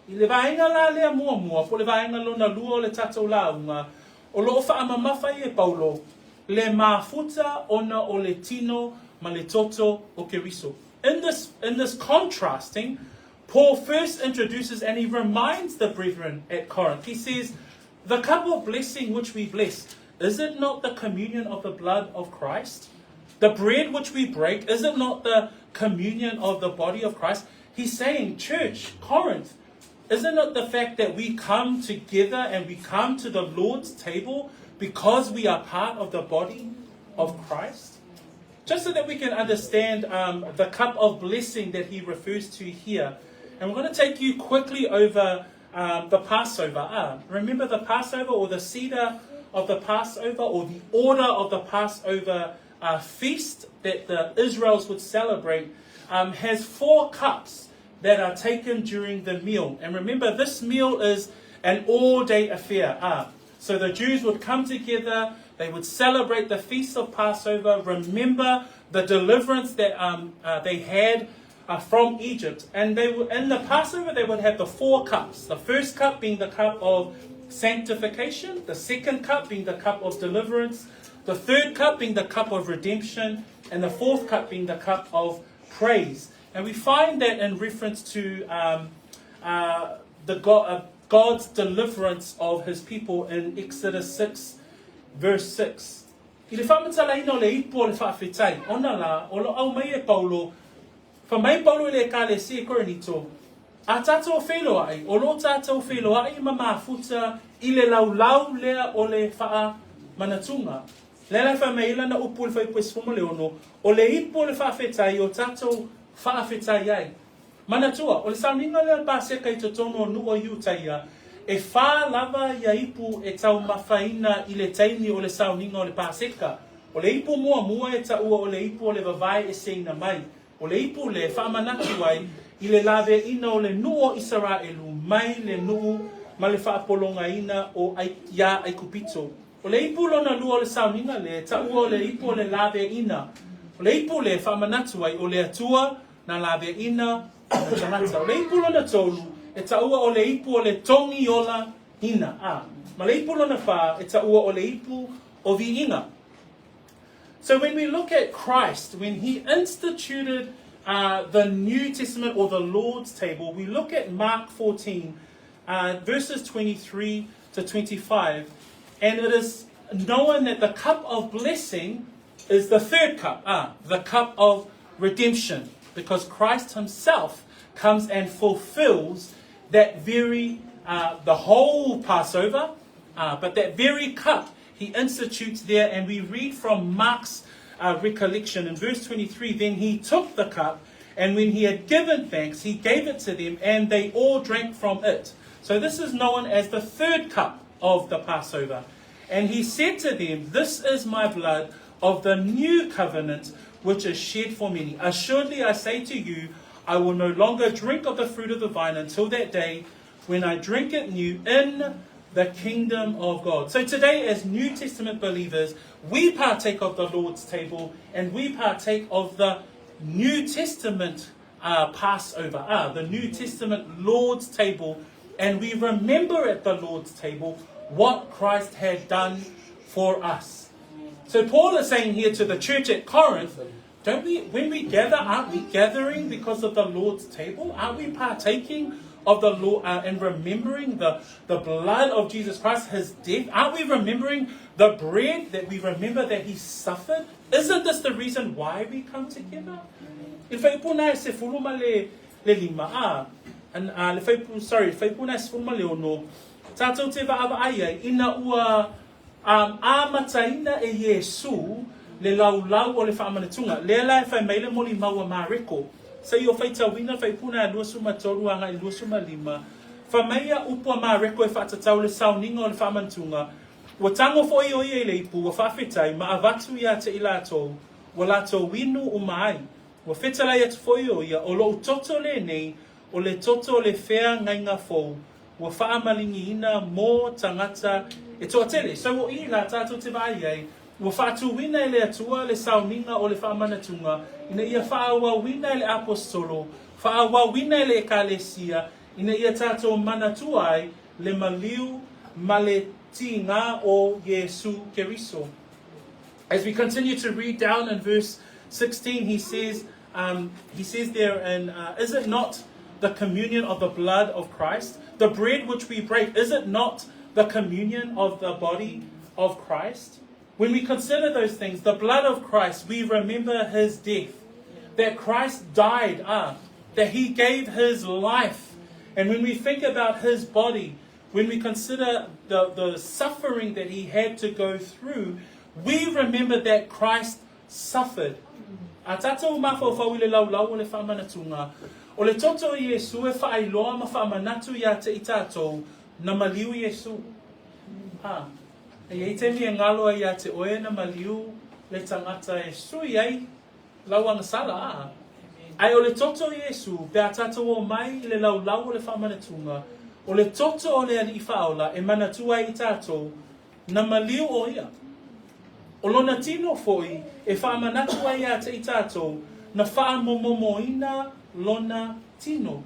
le vaenga la lea mua, po le vaenga lona lua o le tatou launga, o loo whaamamawhai e Paulo, le mafuta ona o le tino ma le toto o Keriso. In this contrasting, Paul first introduces and he reminds the brethren at Corinth. He says, the cup of blessing which we bless, is it not the communion of the blood of Christ? The bread which we break, is it not the communion of the body of Christ? He's saying, church, Corinth, isn't it the fact that we come together and we come to the Lord's table because we are part of the body of Christ? Just so that we can understand the cup of blessing that he refers to here. And we're going to take you quickly over the Passover. Remember the Passover, or the cedar of the Passover, or the order of the Passover feast that the Israelites would celebrate, has 4 cups that are taken during the meal. And remember, this meal is an all-day affair. So the Jews would come together, they would celebrate the feast of Passover, remember the deliverance that they had from Egypt. And they would, in the Passover, they would have the 4 cups. The first cup being the cup of sanctification, the second cup being the cup of deliverance, the third cup being the cup of redemption, and the fourth cup being the cup of praise. And we find that in reference to God's deliverance of his people in Exodus 6, verse 6. I le whamatala ino le ipo le whaafetai, ona la, o lo au mai e Paulo, whamai Paulo le ka le si e Korinito, a tātou whelo ai, o lo tātou whelo ai ma mafuta I le lau lea o le wha manatunga. Lele whamai ila na upu le whaipu e sfumo le ono, o le ipo le whaafetai o tātou whaafetai ai. Manatua, o le sauninga lea pāseka I totono nu o iutaia, e whā lava ia ipu e tau mawhaina I le taini o le sauninga o le pāseka. O le ipu mua e taua o le ipu o le vavai e seina mai. O le ipu le whaamanaki ai I le lawe ina o le nuo Israelu mai le nuu ma le whaapolonga ina o ia ai kupito. O le ipu lona lua o le sauninga le taua o le ipu o le lawe ina. O le ipu le whaamanatu ai o le atua na lawe ina na tanata. O le ipu lona tolu e taua o le ipu o le tongi ola ina. Ma le ipu lona wha e taua o le ipu o viinga. So when we look at Christ, when he instituted the New Testament or the Lord's table, we look at Mark 14, verses 23 to 25, and it is known that the cup of blessing is the third cup, the cup of redemption, because Christ himself comes and fulfills that very, the whole Passover, but that very cup he institutes there. And we read from Mark's recollection in verse 23, then he took the cup, and when he had given thanks, he gave it to them, and they all drank from it. So this is known as the third cup of the Passover. And he said to them, this is my blood of the new covenant, which is shed for many. Assuredly I say to you, I will no longer drink of the fruit of the vine until that day when I drink it new in the kingdom of God. So today, as New Testament believers, we partake of the Lord's table, and we partake of the New Testament Passover, the New Testament Lord's table, and we remember at the Lord's table what Christ had done for us. So Paul is saying here to the church at Corinth, when we gather, aren't we gathering because of the Lord's table? Aren't we partaking of the Lord and remembering the blood of Jesus Christ, his death? Aren't we remembering the bread that we remember that he suffered? Isn't this the reason why we come together? Tātou te wa'awa ai ina ua āmataina e Yesu le laulau o le whaamanatunga. Lea lai whai meile moli maua mareko. Sa i o whaitawina whaipuna e luasuma toru anga I luasuma lima. Whameia upua mareko e whaatatau le sauninga o le whaamanatunga. Wa tango fo i oi e le ipu wa whawhetai ma avatu ia te ilatou. Wa latou winu o mai. Wa whetalai atu fo i oia o lo toto le nei o le toto o le whea ngai ngā fōu, ua whaamalingi ina mō tangata e toa tele. So o i ngā tātou te vai ei, ua whaatu wina e le atua le sauninga o le whaamanatunga, ina ia whaawa wina e le apostolo, whaawa wina e le ekalesia, ina ia tātou manatua ai le maliu ma le tinga o Yesu Keriso. As we continue to read down in verse 16, he says there, and is it not the communion of the blood of Christ? The bread which we break, is it not the communion of the body of Christ? When we consider those things, the blood of Christ, we remember his death, that Christ died, that he gave his life. And when we think about his body, when we consider the suffering that he had to go through, we remember that Christ suffered. A tātou mawhau whau le lau o le whamanatunga. O le toto i Yesu e whaailoa ma whaamanatu ia te i tātou na maliu Yesu. E te mi e ngaloa ia te oe na maliu le tangata e sui ai lau anga sala. Ai o le toto i Yesu, pe a tātou o mai le lau o le whamanatunga. O le toto o le ali i whaola e manatua i tātou na maliu o ia. O lona tino foi e whaamanatu ai a te i tātou na whaamomomoina lona tino.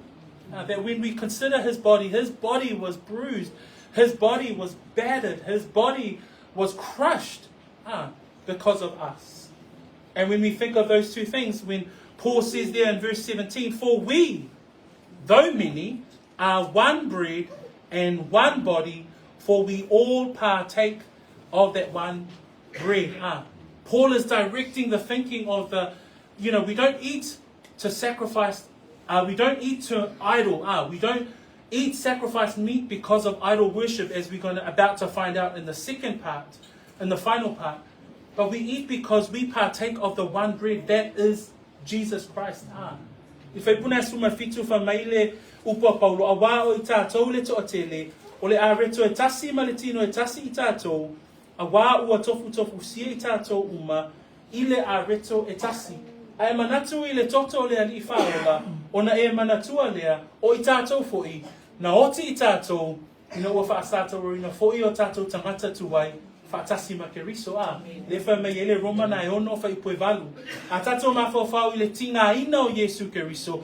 That when we consider his body was bruised, his body was battered, his body was crushed because of us. And when we think of those two things, when Paul says there in verse 17, for we, though many, are one bread and one body, for we all partake of that one bread. Paul is directing the thinking of we don't eat to sacrifice, we don't eat to idol, we don't eat sacrificed meat because of idol worship, as we're about to find out in the second part, in the final part, but we eat because we partake of the one bread, that is Jesus Christ. If I puna suma fitu fa maile upa paulo awa o tātou le to atele, o le areto e tasi maletino e tasi i tātou, awa ua tofu sia i tātou uma, i le areto e tasi. Ai manatu i le toto o le ali i whaola, ona e manatua lea, o i tātou foi, na oti i tātou, ina ua whaasātou ina foi o tātou tangata tuwai, whaatasi ma keriso le wha mei ele roma na e ono wha i poe valu. A tātou mawhawhau i le tinga ina o Yesu Keriso,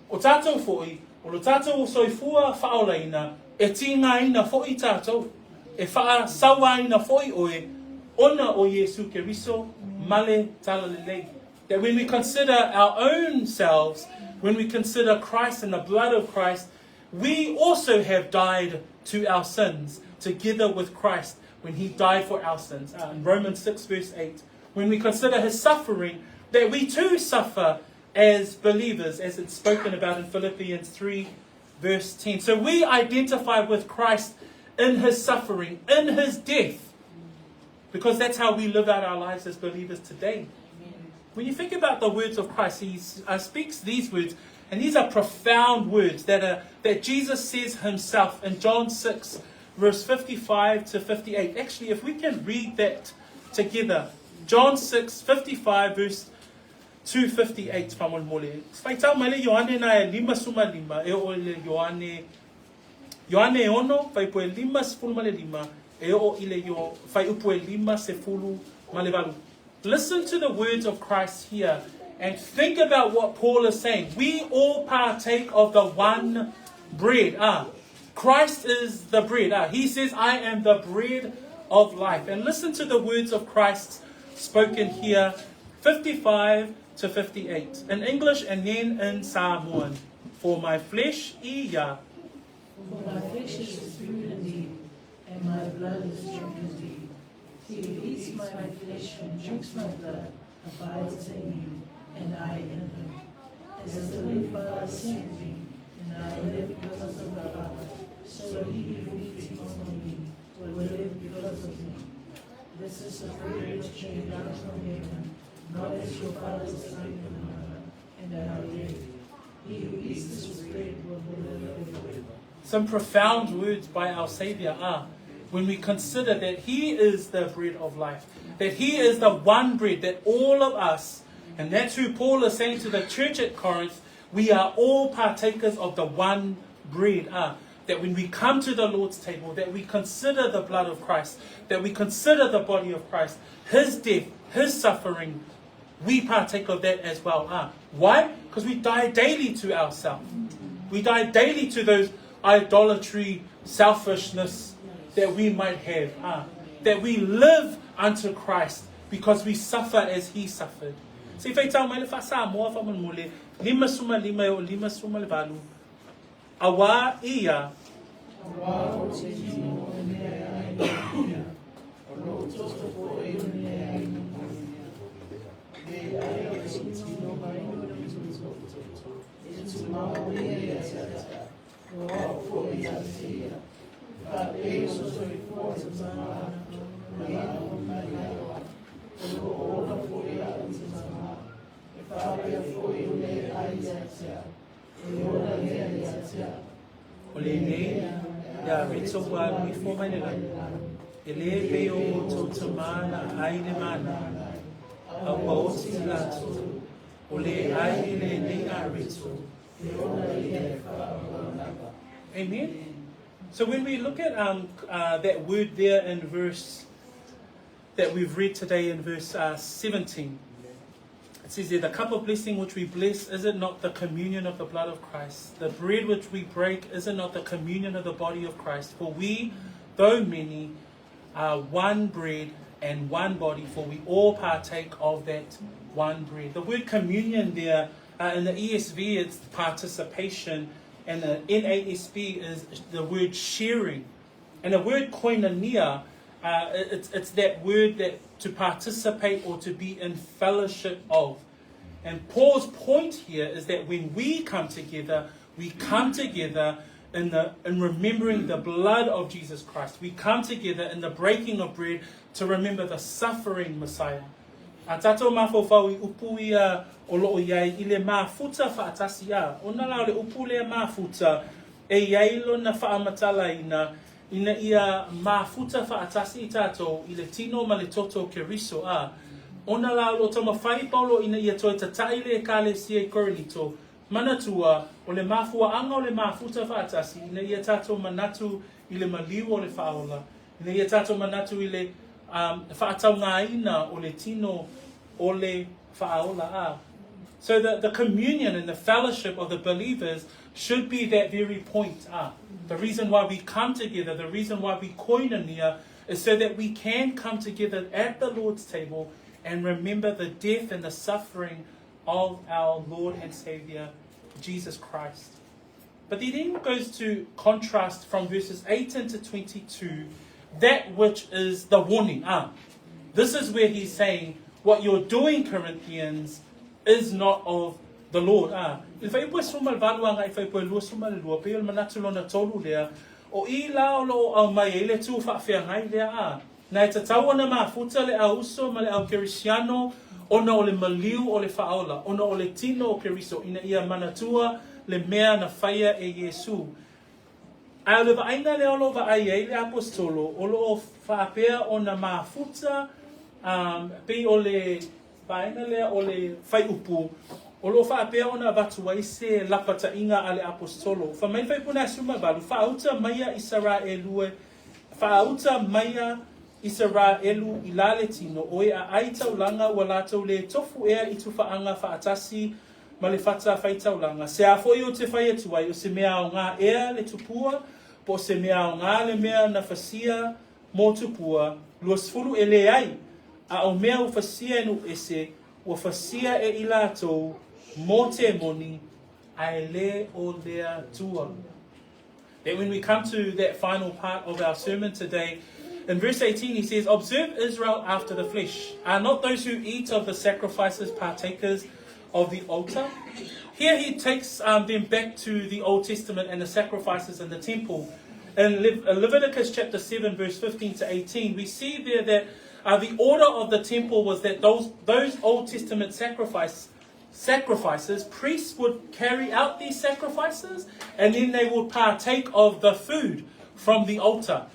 o tātou foi, o lo tātou o soifua whaola ina, e tinga ina foi tātou, e wha sawa ina foi oe, ona o Yesu Keriso, male tala lelei. That when we consider our own selves, when we consider Christ and the blood of Christ, we also have died to our sins together with Christ when he died for our sins. In Romans 6 verse 8, when we consider his suffering, that we too suffer as believers, as it's spoken about in Philippians 3 verse 10. So we identify with Christ in his suffering, in his death, because that's how we live out our lives as believers today. When you think about the words of Christ, he speaks these words, and these are profound words that Jesus says himself in John 6, verse 55 to 58. Actually, if we can read that together, John 6, 55, verse 258. Whamon mole. Whaitau mele Ioane na e lima suma lima, e o le Ioane e ono, whai poe lima se fulu male lima, e o ile yo, whai upo e lima se fulu male valu. Listen to the words of Christ here and think about what Paul is saying. We all partake of the one bread. Christ is the bread. He says, I am the bread of life. And listen to the words of Christ spoken here, 55 to 58. In English and then in Samoan. For my flesh, iya. For my flesh is food indeed, and my blood is drink indeed. He who eats my flesh and drinks my blood abides in me, and I in him. As the living Father sent me, and I live because of the Father, so he who feeds on me will live because of me. This is the bread which came down from heaven, not as your fathers ate the manna, and I live. He who eats this bread will live forever. Some profound words by our Savior are when we consider that he is the bread of life, that he is the one bread that all of us, and that's who Paul is saying to the church at Corinth, We are all partakers of the one bread. That when we come to the Lord's table, that we consider the blood of Christ, that we consider the body of Christ, His death, His suffering, we partake of that as well. Why? Because we die daily to ourselves. We die daily to those idolatry, selfishness that we might have. That we live unto Christ because we suffer as He suffered. So if I tell my Samoan family, lima suma le balu, awa ia. Olene ya ritso wa mi forma ne la ele peo to mana aine mana a oti la ole aine ne a ritso. Amen. So when we look at that word there in verse that we've read today in verse 17, it says there, the cup of blessing which we bless, is it not the communion of the blood of Christ? The bread which we break, is it not the communion of the body of Christ? For we, though many, are one bread and one body, for we all partake of that one bread. The word communion there, in the ESV, it's participation, and the NASB is the word sharing. And the word koinonia, it's that word that to participate or to be in fellowship of. And Paul's point here is that when we come together in remembering the blood of Jesus Christ. We come together in the breaking of bread to remember the suffering Messiah. A tato mafofau I upuia o loo iai I le mafuta whaatasia. O na lao le upu le mafuta e iailo na whaamatala ina ia mafuta whaatasi I tato I le tino ma le toto ke riso a. O na lao lo tama whai paulo ina ia toi tatai le kale sia Korinito. Manatua o le mafua anga o le mafuta whaatasi ina ia tato manatu I le maliu o le whaola. Ina ia tato manatu I le whaatau ngā ina o le tino o le whaola a. So the communion and the fellowship of the believers should be that very point. The reason why we come together, the reason why we koinonia, is so that we can come together at the Lord's table and remember the death and the suffering of our Lord and Savior, Jesus Christ. But he then goes to contrast from verses 18 to 22, that which is the warning. This is where he's saying, what you're doing, Corinthians, is not of the Lord. If I put sumal valuanga, if I put lua sumal lua, peel manatulona tolu lea, o I lao lo au mai ele tu whawhia ngai lea na e tatau ana mafuta le au uso ma le au kerisiano, ona o le maliu o le whaola, ona o le tino o keriso, ina ia manatua le mea na whaia e Yesu. Ai le vaaina le olo vaai le apostolo, o lo whaapea o na mafuta, pe o le vaaina le o le whai upu, o lo whaapea o na vatua se lapata inga ale apostolo. Fa mai whai puna suma balu, whaauta maia Israelue, whaauta maia Israelu I lale tino, o e a aitau langa wa lātou le tofu ea I tu whaanga whaatasi ma le whata whaitau langa. Se a foi o te whai atuai, o se mea o ngā ea le tupua, po se mea o ngā le mea na whasia mō tupua, luasfuru e le ai, a o mea o whasia enu ese, o whasia e I lātou mō te moni, a e le o lea tua. That when we come to that final part of our sermon today, in verse 18 he says, observe Israel after the flesh. Are not those who eat of the sacrifices partakers of the altar? Here he takes them back to the Old Testament and the sacrifices in the temple. In Leviticus chapter 7 verse 15 to 18, we see there that the order of the temple was that those Old Testament sacrifices, priests would carry out these sacrifices and then they would partake of the food from the altar.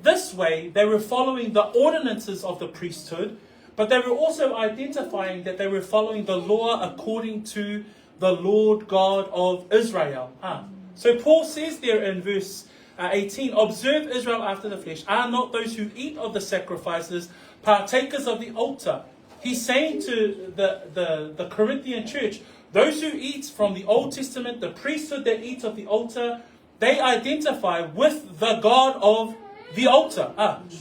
This way, they were following the ordinances of the priesthood, but they were also identifying that they were following the law according to the Lord God of Israel. So Paul says there in verse 18, observe Israel after the flesh, are not those who eat of the sacrifices partakers of the altar. He's saying to the Corinthian church, those who eat from the Old Testament, the priesthood that eats of the altar, they identify with the God of the altar.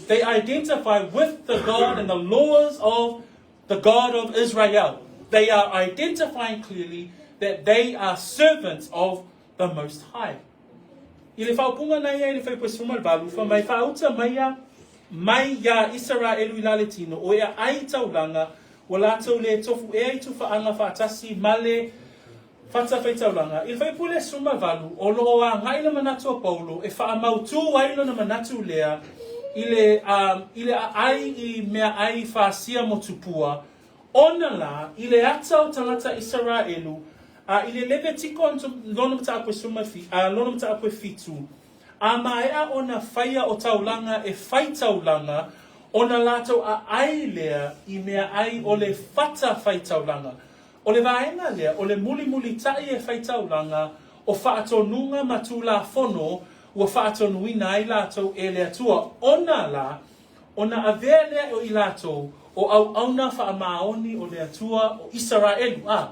They identify with the God and the laws of the God of Israel. They are identifying clearly that they are servants of the Most High. Ile whaupunga na ia, ile whaipuesumal balu, wha mai whauta mai ia Israelu ilale tino, o ea ai taulanga, o lātou le tofu e ai tu whaanga whaatasi male whata whai taulanga. Ile whaipule suma valu, o loa ngai na manatu a Paulo, e whaamautu wailo na manatu lea, ile ai I mea ai whaasia mo tupua, ona la, ile atau tangata Israelu, ile leve tiko lona mta apwe lona mta apwe fitu. Maea ona whaia o taulanga e whai taulanga, ona lātou a ai lea I mea ai o le whata whai taulanga. O le vaenga lea, o le muli tai e whai taulanga, o whaatonunga matula whono, ua whaatonuina ai lātou e lea tua. Ona la, ona avea lea o I lātou, o auna whaamaoni o lea tua o Israelu.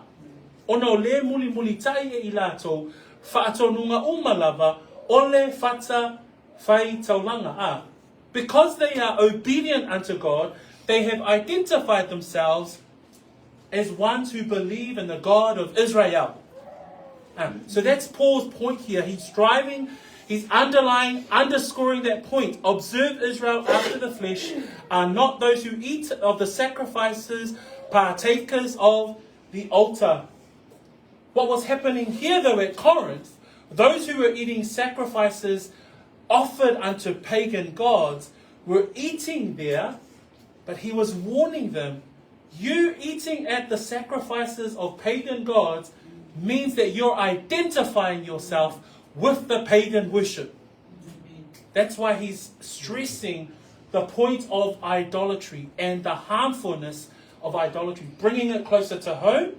Ona o le muli tai e I lātou, whaatonunga umalava, o le whata whai taulanga. Because they are obedient unto God, they have identified themselves as ones who believe in the God of Israel. So that's Paul's point here. He's underscoring that point. Observe Israel after the flesh are not those who eat of the sacrifices, partakers of the altar. What was happening here though at Corinth, those who were eating sacrifices offered unto pagan gods were eating there, but he was warning them, you eating at the sacrifices of pagan gods means that you're identifying yourself with the pagan worship. That's why he's stressing the point of idolatry and the harmfulness of idolatry, bringing it closer to home,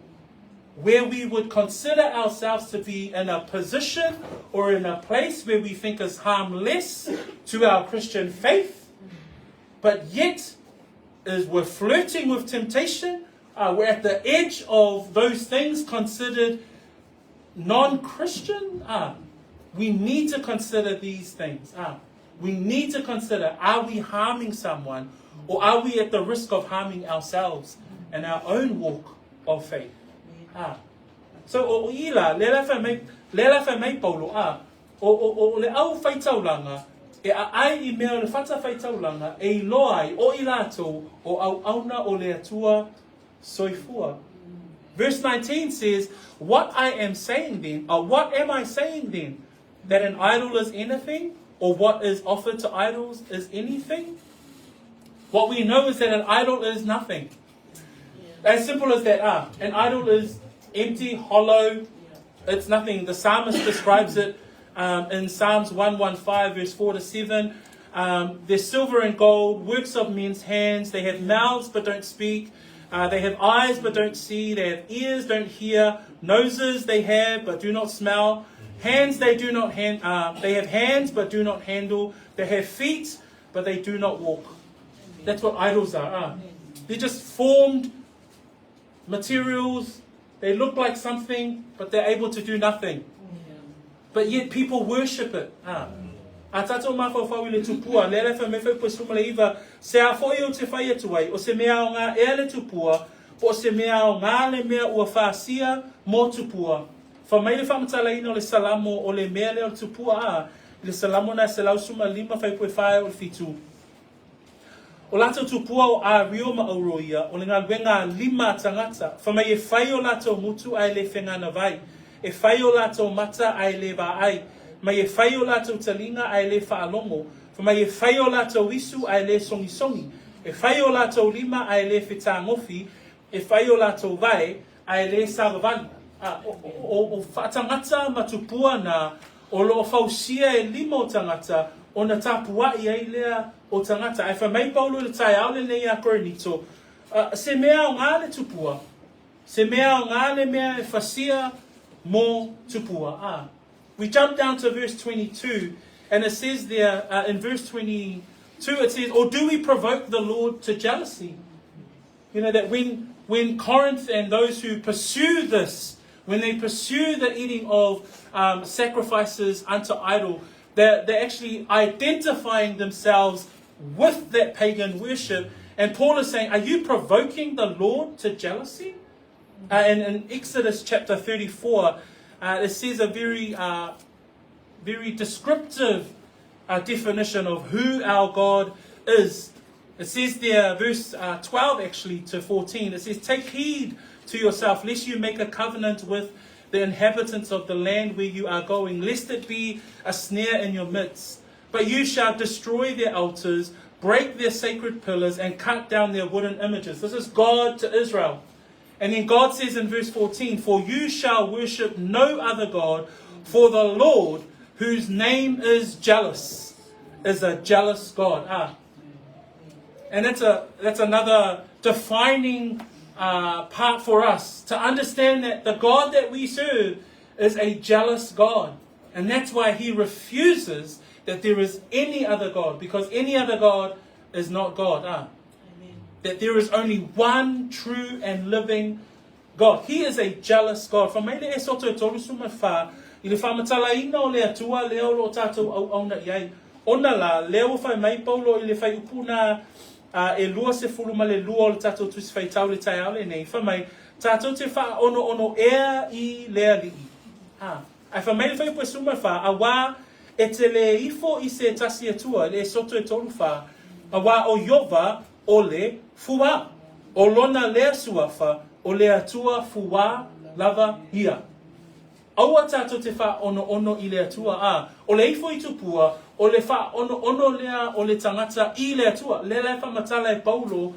where we would consider ourselves to be in a position or in a place where we think is harmless to our Christian faith, but yet we're flirting with temptation, we're at the edge of those things considered non-Christian. We need to consider these things. We need to consider, are we harming someone, or are we at the risk of harming ourselves and our own walk of faith? So o ila le fa mai Paulo o le au fai taulanga e ai I mea le fata fai taulanga e loai o ilato o au auna o le atua soifua. Verse 19 says, what am I saying then? That an idol is anything, or what is offered to idols is anything? What we know is that an idol is nothing. As simple as that. An idol is empty, hollow, it's nothing. The psalmist describes it in Psalms 115, verse 4 to 7. They're silver and gold, works of men's hands. They have mouths but don't speak. They have eyes but don't see. They have ears, don't hear. Noses they have but do not smell. Hands they do not they have hands but do not handle. They have feet but they do not walk. That's what idols are. They're just formed materials. They look like something, but they're able to do nothing. But yet people worship it. Atato mafo fawile tupua, lele fa mefe posuma leiva, se a foi o te fai atuai, o se mea o ngā ele tupua, po se mea o ngā le mea ua whaasia mo tupua. Fa mai le whamatala ina o le salamo o le mea le o tupua le salamo na se lausuma lima fai pue whae o le fitu. O lato tupua o a rio ma auroia, o le ngā wenga lima tangata, fa mai e whai o lato mutu ai le whengana vai, e whai o lato mata ai le va ai, mai e whai o lato talinga ai le whaalongo, fa mai e whai o lato isu ai le songi, e whai o lato lima ai le whitangofi, e whai o lato vai ai le saravani. O whaatangata matupua na o lo fausia e lima o tangata, o na tapua I ai lea o tangata. Ai wha mai Paulo le tai au le nei a Korinito, se mea o ngā le tupua, Se mea o ngā le mea e whasia mō tupua. We jump down to verse 22, and it says there, in verse 22, it says, or do we provoke the Lord to jealousy? You know, that when Corinth and those who pursue this, when they pursue the eating of sacrifices unto idol, they're actually identifying themselves with that pagan worship. And Paul is saying, are you provoking the Lord to jealousy? And in Exodus chapter 34, it says a very descriptive definition of who our God is. It says there, verse 12 actually to 14, it says, take heed to yourself, lest you make a covenant with the inhabitants of the land where you are going, lest it be a snare in your midst. But you shall destroy their altars, break their sacred pillars, and cut down their wooden images. This is God to Israel. And then God says in verse 14, for you shall worship no other God, for the Lord, whose name is jealous, is a jealous God. And that's another defining part for us, to understand that the God that we serve is a jealous God. And that's why he refuses that there is any other God, because any other God is not God. Amen. That there is only one true and living God. He is a jealous God. From mele e soto e tolu suma wha, i le whamatala ina o le atua leo lo tātou au auna iai. Ona la, leo whai mai paulo i le whai upuna e lua se fulu ma le lua o le tātou tusi whai tau le tai au le nei. Wha mai tātou te wha ono ea i lea li i. Ai wha mai le whai upu suma wha, a wā e te le ifo i se tasi atua, le soto e tolu wha, a wā o Iova o le fuwa. O lona lea suafa, o le atua fuwa lava hia. Aua tātou te wha ono i le atua o le ifo i tupua, o le wha ono lea o le tangata i le atua. Le lai wha matala e Paulo,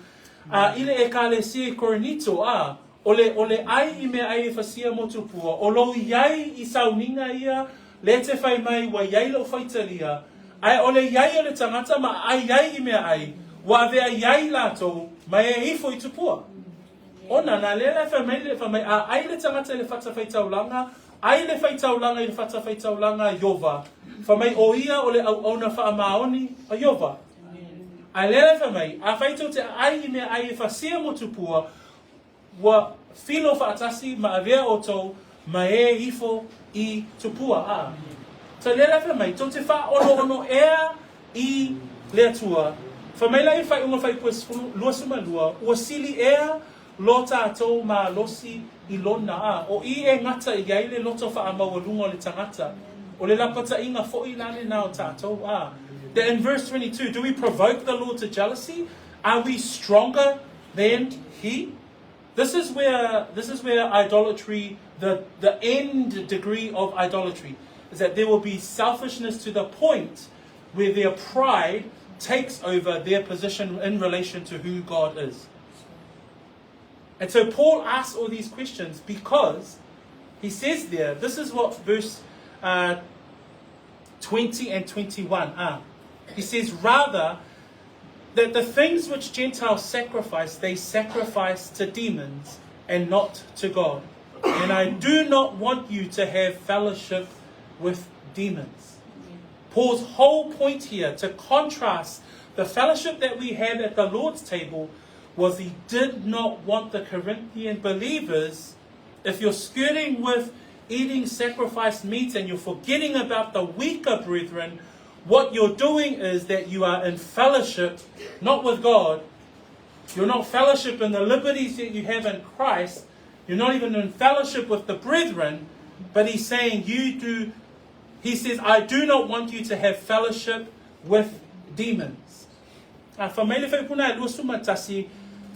i le e ka le si Korinito, o le ai i mea ai e whasia mo tupua, o lo iai i sauninga ia, le te whai mai wa iai lo whaitalia, ai o le iai o le tangata ma ai iai i mea ai, wa vea iai lato, mai e ifo i tupua. Ona na le lai wha mai, ai le tangata le whata whaitaulanga, ai le whaitaulanga i le whata whaitaulanga Iova. Whamai o ia o le au na wha maoni a Iova. Ai le lai whamai, a whaitau te ai i mea ai e whasia mo tupua, wa filo whaatasi ma a vea o tau, ma e ifo i tupua. So le lai whamai, tau te wha ono ea i le atua. Whamai lai whai unga whai pues lua suma lua, ua sili ea lo tātou ma losi i lona o i e ngata i gai le loto wha amaua lunga o le tangata. O le lapata inga fo i lane na o tātou That in verse 22, do we provoke the Lord to jealousy? Are we stronger than he? This is where idolatry, the end degree of idolatry, is that there will be selfishness to the point where their pride takes over their position in relation to who God is. And so Paul asks all these questions because he says there, this is what verse 20 and 21 are. He says, rather, that the things which Gentiles sacrifice, they sacrifice to demons and not to God. And I do not want you to have fellowship with demons. Paul's whole point here, to contrast the fellowship that we have at the Lord's table, was he did not want the Corinthian believers, if you're skirting with eating sacrificed meat and you're forgetting about the weaker brethren, what you're doing is that you are in fellowship, not with God. You're not fellowship in the liberties that you have in Christ. You're not even in fellowship with the brethren. But he's saying he says, I do not want you to have fellowship with demons. Whamele whai puna e lua suma tasi,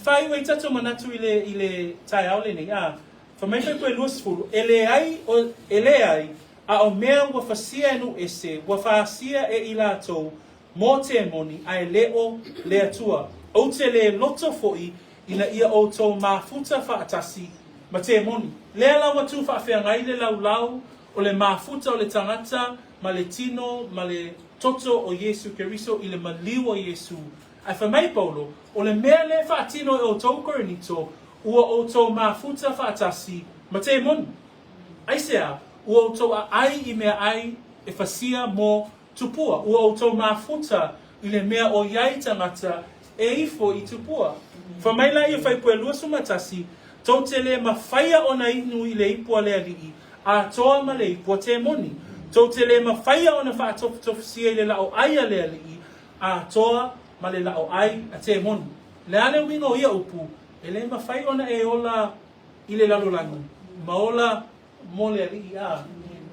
whai wei tatu manatu i le tai aole ni. Whamele whai puna e lua sifuru, ele ai, a o mea ua whasia enu ese, ua whasia e ila tau, mō te moni, a e leo le atua. O te le loto foi, ina ia o tau mafuta whaatasi, ma te moni. Lea lau atu whaafea ngai le lau, o le mafuta o le tangata, ma le tino, ma le toto o Yesu Keriso, i le maliu o Yesu. Ai whamai Paulo, o le mea le whaatino e o tau Korinito, ua o tō mafuta whaatasi, ma te moni. Aisea, ua o tō a ai I mea ai e whasia mō tupua. Ua o tō mafuta I le mea o iai tangata e ifo I tupua. Whamaila I whai pue lua sumatasi, tō te le ma whaia o na inu I le ipua lea lii, a toa ma le ipua te moni. Tō te le ma whaia o na whaatofusia I le lao aia lea lii, a toa ma le lao ai a te moni. Le ane winga o ia upu, e le ma whai ona e ola I le lalolangi. Ma ola mo lea lii a.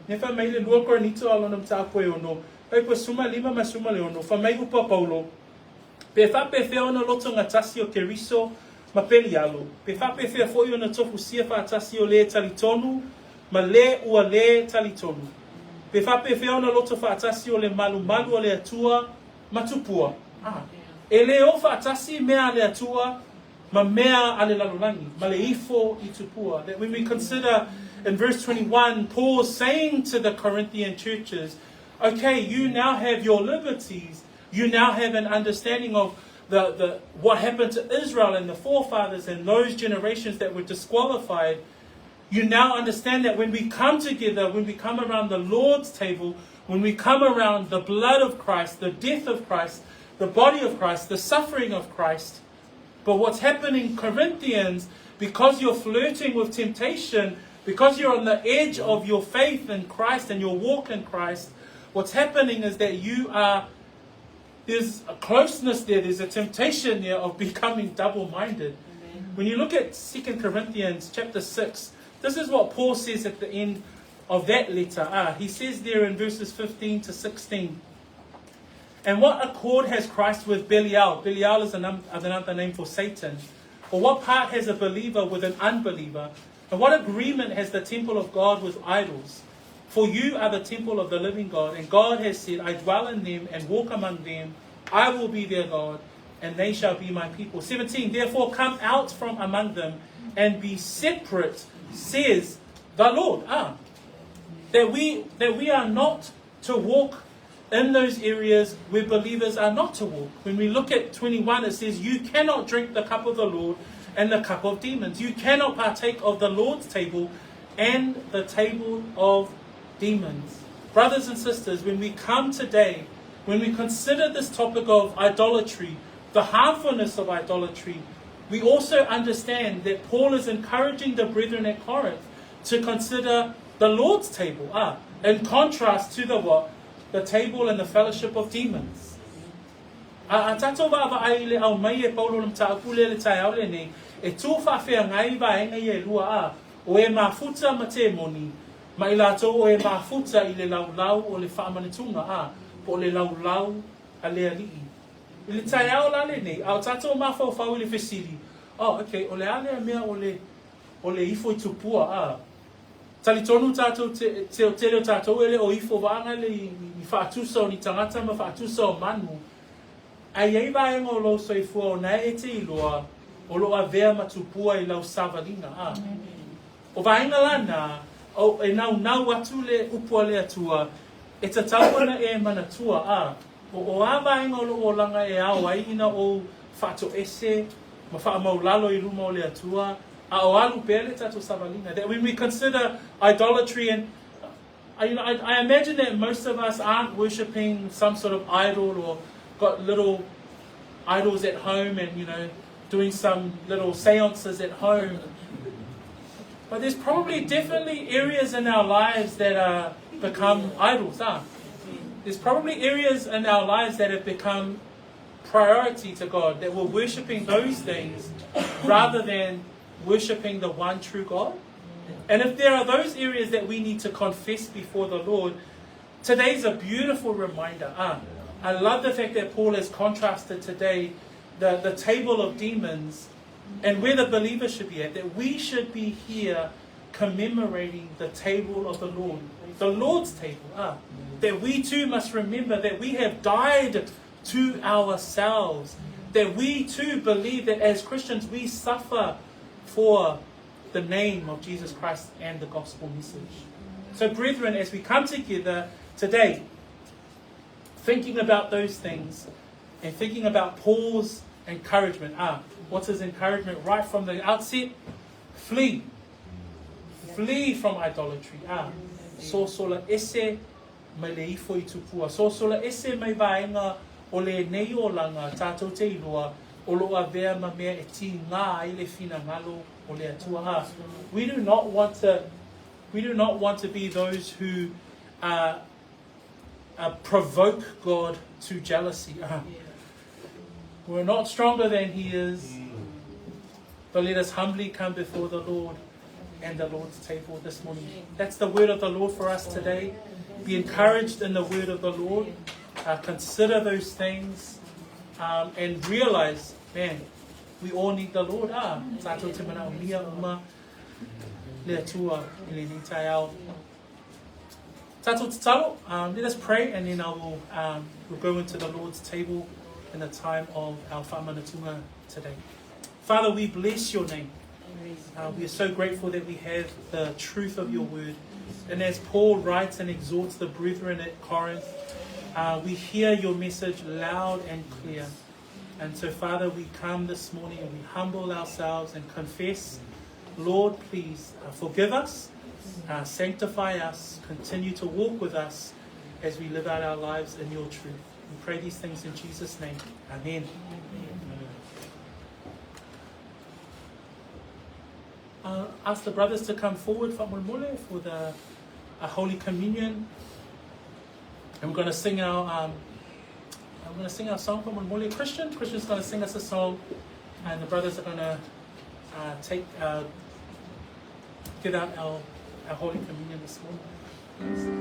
Ne wha mai le lua Korinito alona mtapo e ono, pai pa suma lima ma suma le ono, wha mai upa Paulo, pe wha pe whea ona loto ngatasi o keriso, ma peli alo. Pe wha pe whea foi ona tofu sia wha atasi o le talitonu, ma le ua le talitonu. Pe wha pe whea ona loto wha atasi o le malu malu o le atua, ma tupua. E le o wha atasi mea le atua, ma mea ale lalolangi, ma le ifo I tupua. That when we consider in verse 21, Paul saying to the Corinthian churches, okay, you now have your liberties, you now have an understanding of the what happened to Israel and the forefathers and those generations that were disqualified. You now understand that when we come together, when we come around the Lord's table, when we come around the blood of Christ, the death of Christ, the body of Christ, the suffering of Christ. But what's happening, Corinthians, because you're flirting with temptation, because you're on the edge of your faith in Christ and your walk in Christ, what's happening is that there's a closeness there, there's a temptation there of becoming double-minded. Amen. When you look at 2 Corinthians chapter 6, this is what Paul says at the end of that letter. He says there in verses 15 to 16, and what accord has Christ with Belial? Belial is another name for Satan. Or what part has a believer with an unbeliever? And what agreement has the temple of God with idols? For you are the temple of the living God, and God has said, I dwell in them and walk among them. I will be their God, and they shall be my people. 17, therefore come out from among them and be separate, says the Lord. That we are not to walk in those areas where believers are not to walk. When we look at 21, it says, you cannot drink the cup of the Lord and the cup of demons. You cannot partake of the Lord's table and the table of demons. Brothers and sisters, when we come today, when we consider this topic of idolatry, the harmfulness of idolatry, we also understand that Paul is encouraging the brethren at Corinth to consider the Lord's table, in contrast to the what? The table and the fellowship of demons. Tato wa ai le au mai e Paulo le tāpule le tai au le nei, e tō whawhea ngai wa enga I e lua o e mafuta ma te moni, ma I lātou o e mafuta I le laulau o le whaamanitunga po le laulau a le alii. I le tai au la le nei, au tato mawhau whau I le whesiri. Okay, o le ale mea o le ifo I tupua Talitonu tātou te reo tātou ele o ifo wanga le I whaatusa o ni tangata ma whaatusa o manu. Ai ei vaenga o lo soifua o nei e te iloa o lo a vea matupua I lau savalinga. O vaenga lana o e nau atu le upua le atua e ta tauana e manatua o a vaenga o lo o langa e au ai ina o whaato ese ma whaamaulalo I luma o le atua that when we consider idolatry, and I imagine that most of us aren't worshipping some sort of idol or got little idols at home and doing some little seances at home. But there's probably definitely areas in our lives that become idols. There's probably areas in our lives that have become priority to God, that we're worshipping those things rather than worshipping the one true God. And if there are those areas that we need to confess before the Lord, today's a beautiful reminder. I love the fact that Paul has contrasted today the table of demons and where the believer should be at, that we should be here commemorating the table of the Lord, the Lord's table. That we too must remember that we have died to ourselves, that we too believe that as Christians we suffer for the name of Jesus Christ and the gospel message. So brethren, as we come together today, thinking about those things and thinking about Paul's encouragement. What's his encouragement? Right from the outset, flee. Flee from idolatry. So sola ese mai le ifo I tupua. So sola ese mai vaenga o le nei o langa tātou te iloa o loa vea ma mea e ti ngā i le fina ngalo o le atua. We do not want to be those who provoke God to jealousy. We're not stronger than He is, but let us humbly come before the Lord and the Lord's table this morning. That's the word of the Lord for us today. Be encouraged in the word of the Lord. Consider those things and realize, man, we all need the Lord. Tātou te mana o mia uma le atua I le ni tai ao. Tātou te talo, let us pray and then we'll go into the Lord's table in the time of our whamanatunga today. Father, we bless your name. We are so grateful that we have the truth of your word. And as Paul writes and exhorts the brethren at Corinth, we hear your message loud and clear. And so, Father, we come this morning and we humble ourselves and confess, Lord, please forgive us, sanctify us, continue to walk with us as we live out our lives in your truth. We pray these things in Jesus' name. Amen. Ask the brothers to come forward for the Holy Communion. And we're going to sing our song for Mulmule. Christian's going to sing us a song, and the brothers are going to give out our Holy Communion this morning. Jesus.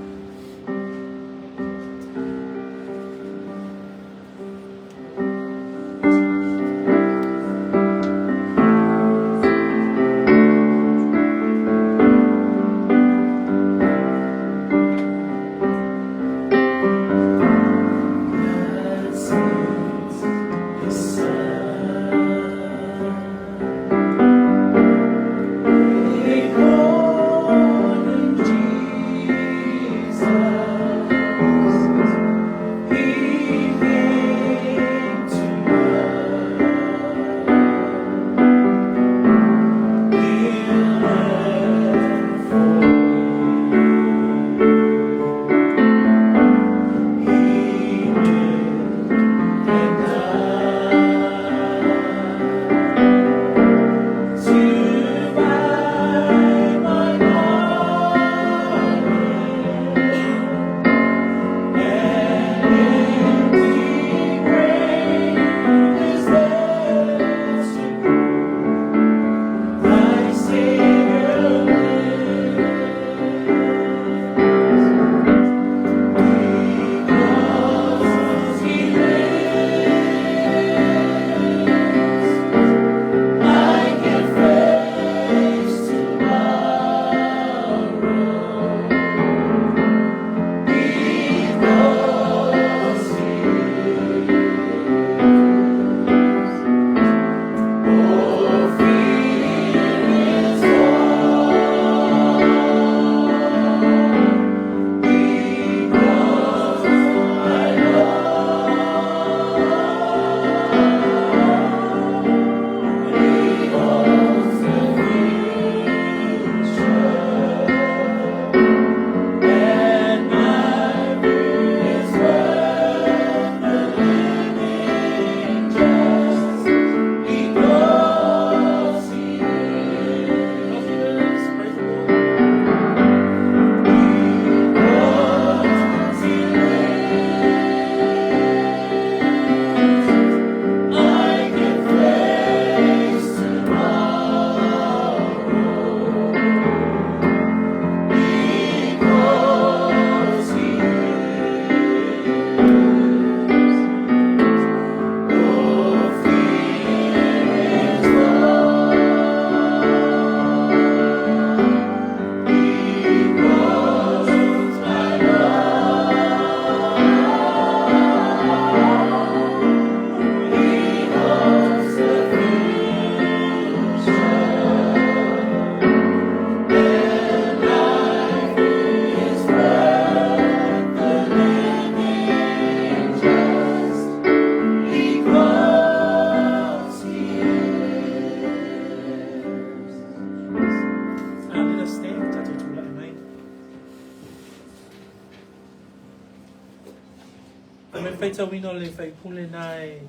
feita wino le fai pule nai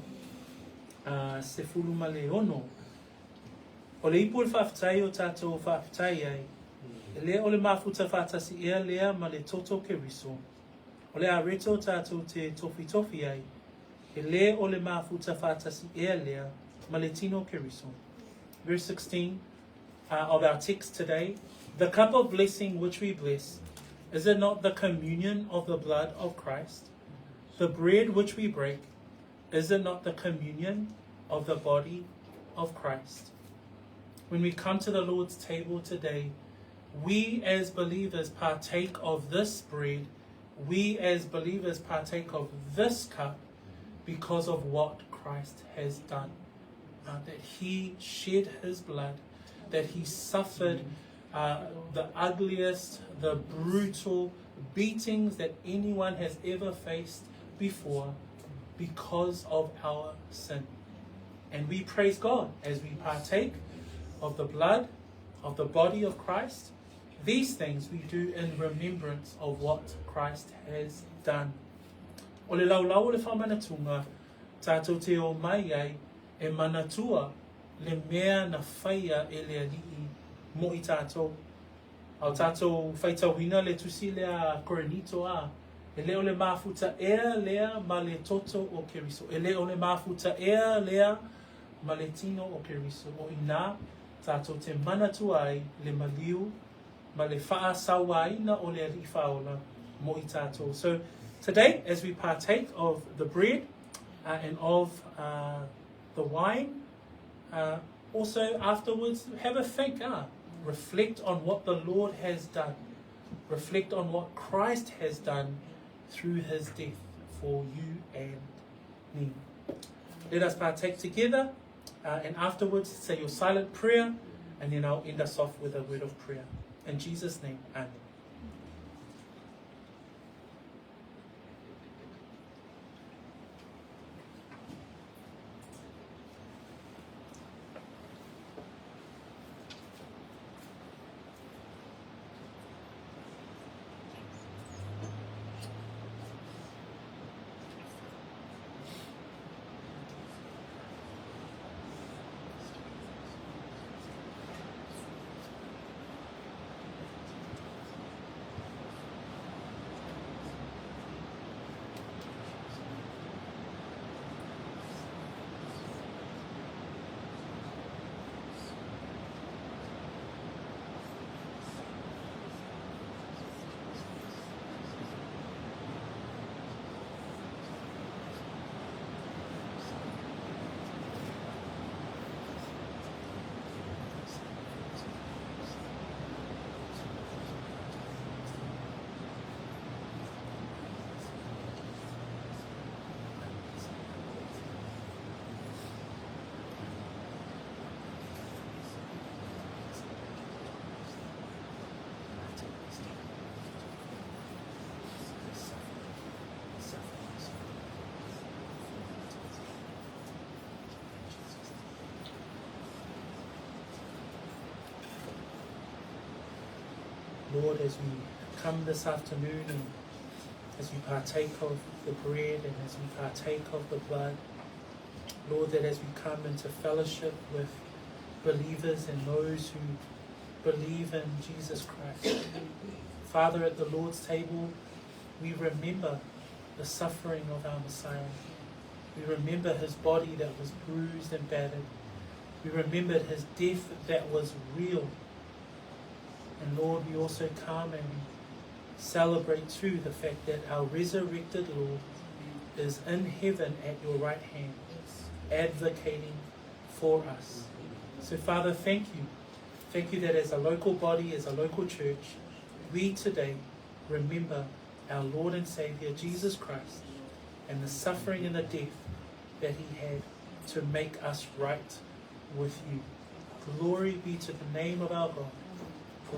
se fuluma le ono. O le ipu le whaafitai o tātou whaafitai ai. E lea o le mafuta whaatasi ea lea ma le toto ke riso. O le areto tātou te tofi tofi ai. E lea o le mafuta whaatasi ea lea ma le tino ke riso. Verse 16 of our text today. The cup of blessing which we bless, is it not the communion of the blood of Christ? The bread which we break, is it not the communion of the body of Christ? When we come to the Lord's table today, we as believers partake of this bread, we as believers partake of this cup because of what Christ has done. That he shed his blood, that he suffered the ugliest, the brutal beatings that anyone has ever faced before because of our sin. And we praise God as we partake of the blood of the body of Christ. These things we do in remembrance of what Christ has done. O le laulau le whamanatunga, tātou te o mai ai, e manatua le mea na whaia e le alii mo i tātou. Au tātou whaitauhina le tusi lea Korinito a. E leo le mafuta ea lea ma le toto o keriso. E leo le mafuta ea lea ma le tino o keriso. O ina tātou te manatu ai le maliu ma le wha sawaina o le alifaola mo i tātou. So today, as we partake of the bread and of the wine, also afterwards have a think. Reflect on what the Lord has done. Reflect on what Christ has done through his death for you and me. Let us partake together and afterwards say your silent prayer, and then I'll end us off with a word of prayer. In Jesus' name, amen. Lord, as we come this afternoon and as we partake of the bread and as we partake of the blood, Lord, that as we come into fellowship with believers and those who believe in Jesus Christ, Father, at the Lord's table, we remember the suffering of our Messiah. We remember his body that was bruised and battered. We remembered his death that was real. And Lord, we also come and we celebrate too the fact that our resurrected Lord is in heaven at your right hand, advocating for us. So Father, thank you. Thank you that as a local body, as a local church, we today remember our Lord and Savior, Jesus Christ, and the suffering and the death that he had to make us right with you. Glory be to the name of our God.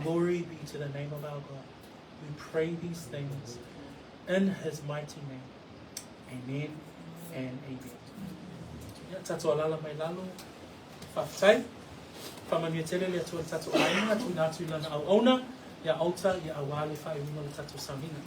Glory be to the name of our God. We pray these things in his mighty name. Amen and amen. Tato alala mai lalo. Whaftai. Whamamia tere lea tua tato aina. Tu nātu lana au ona. Ia auta, ia awale whae wino le tato samina.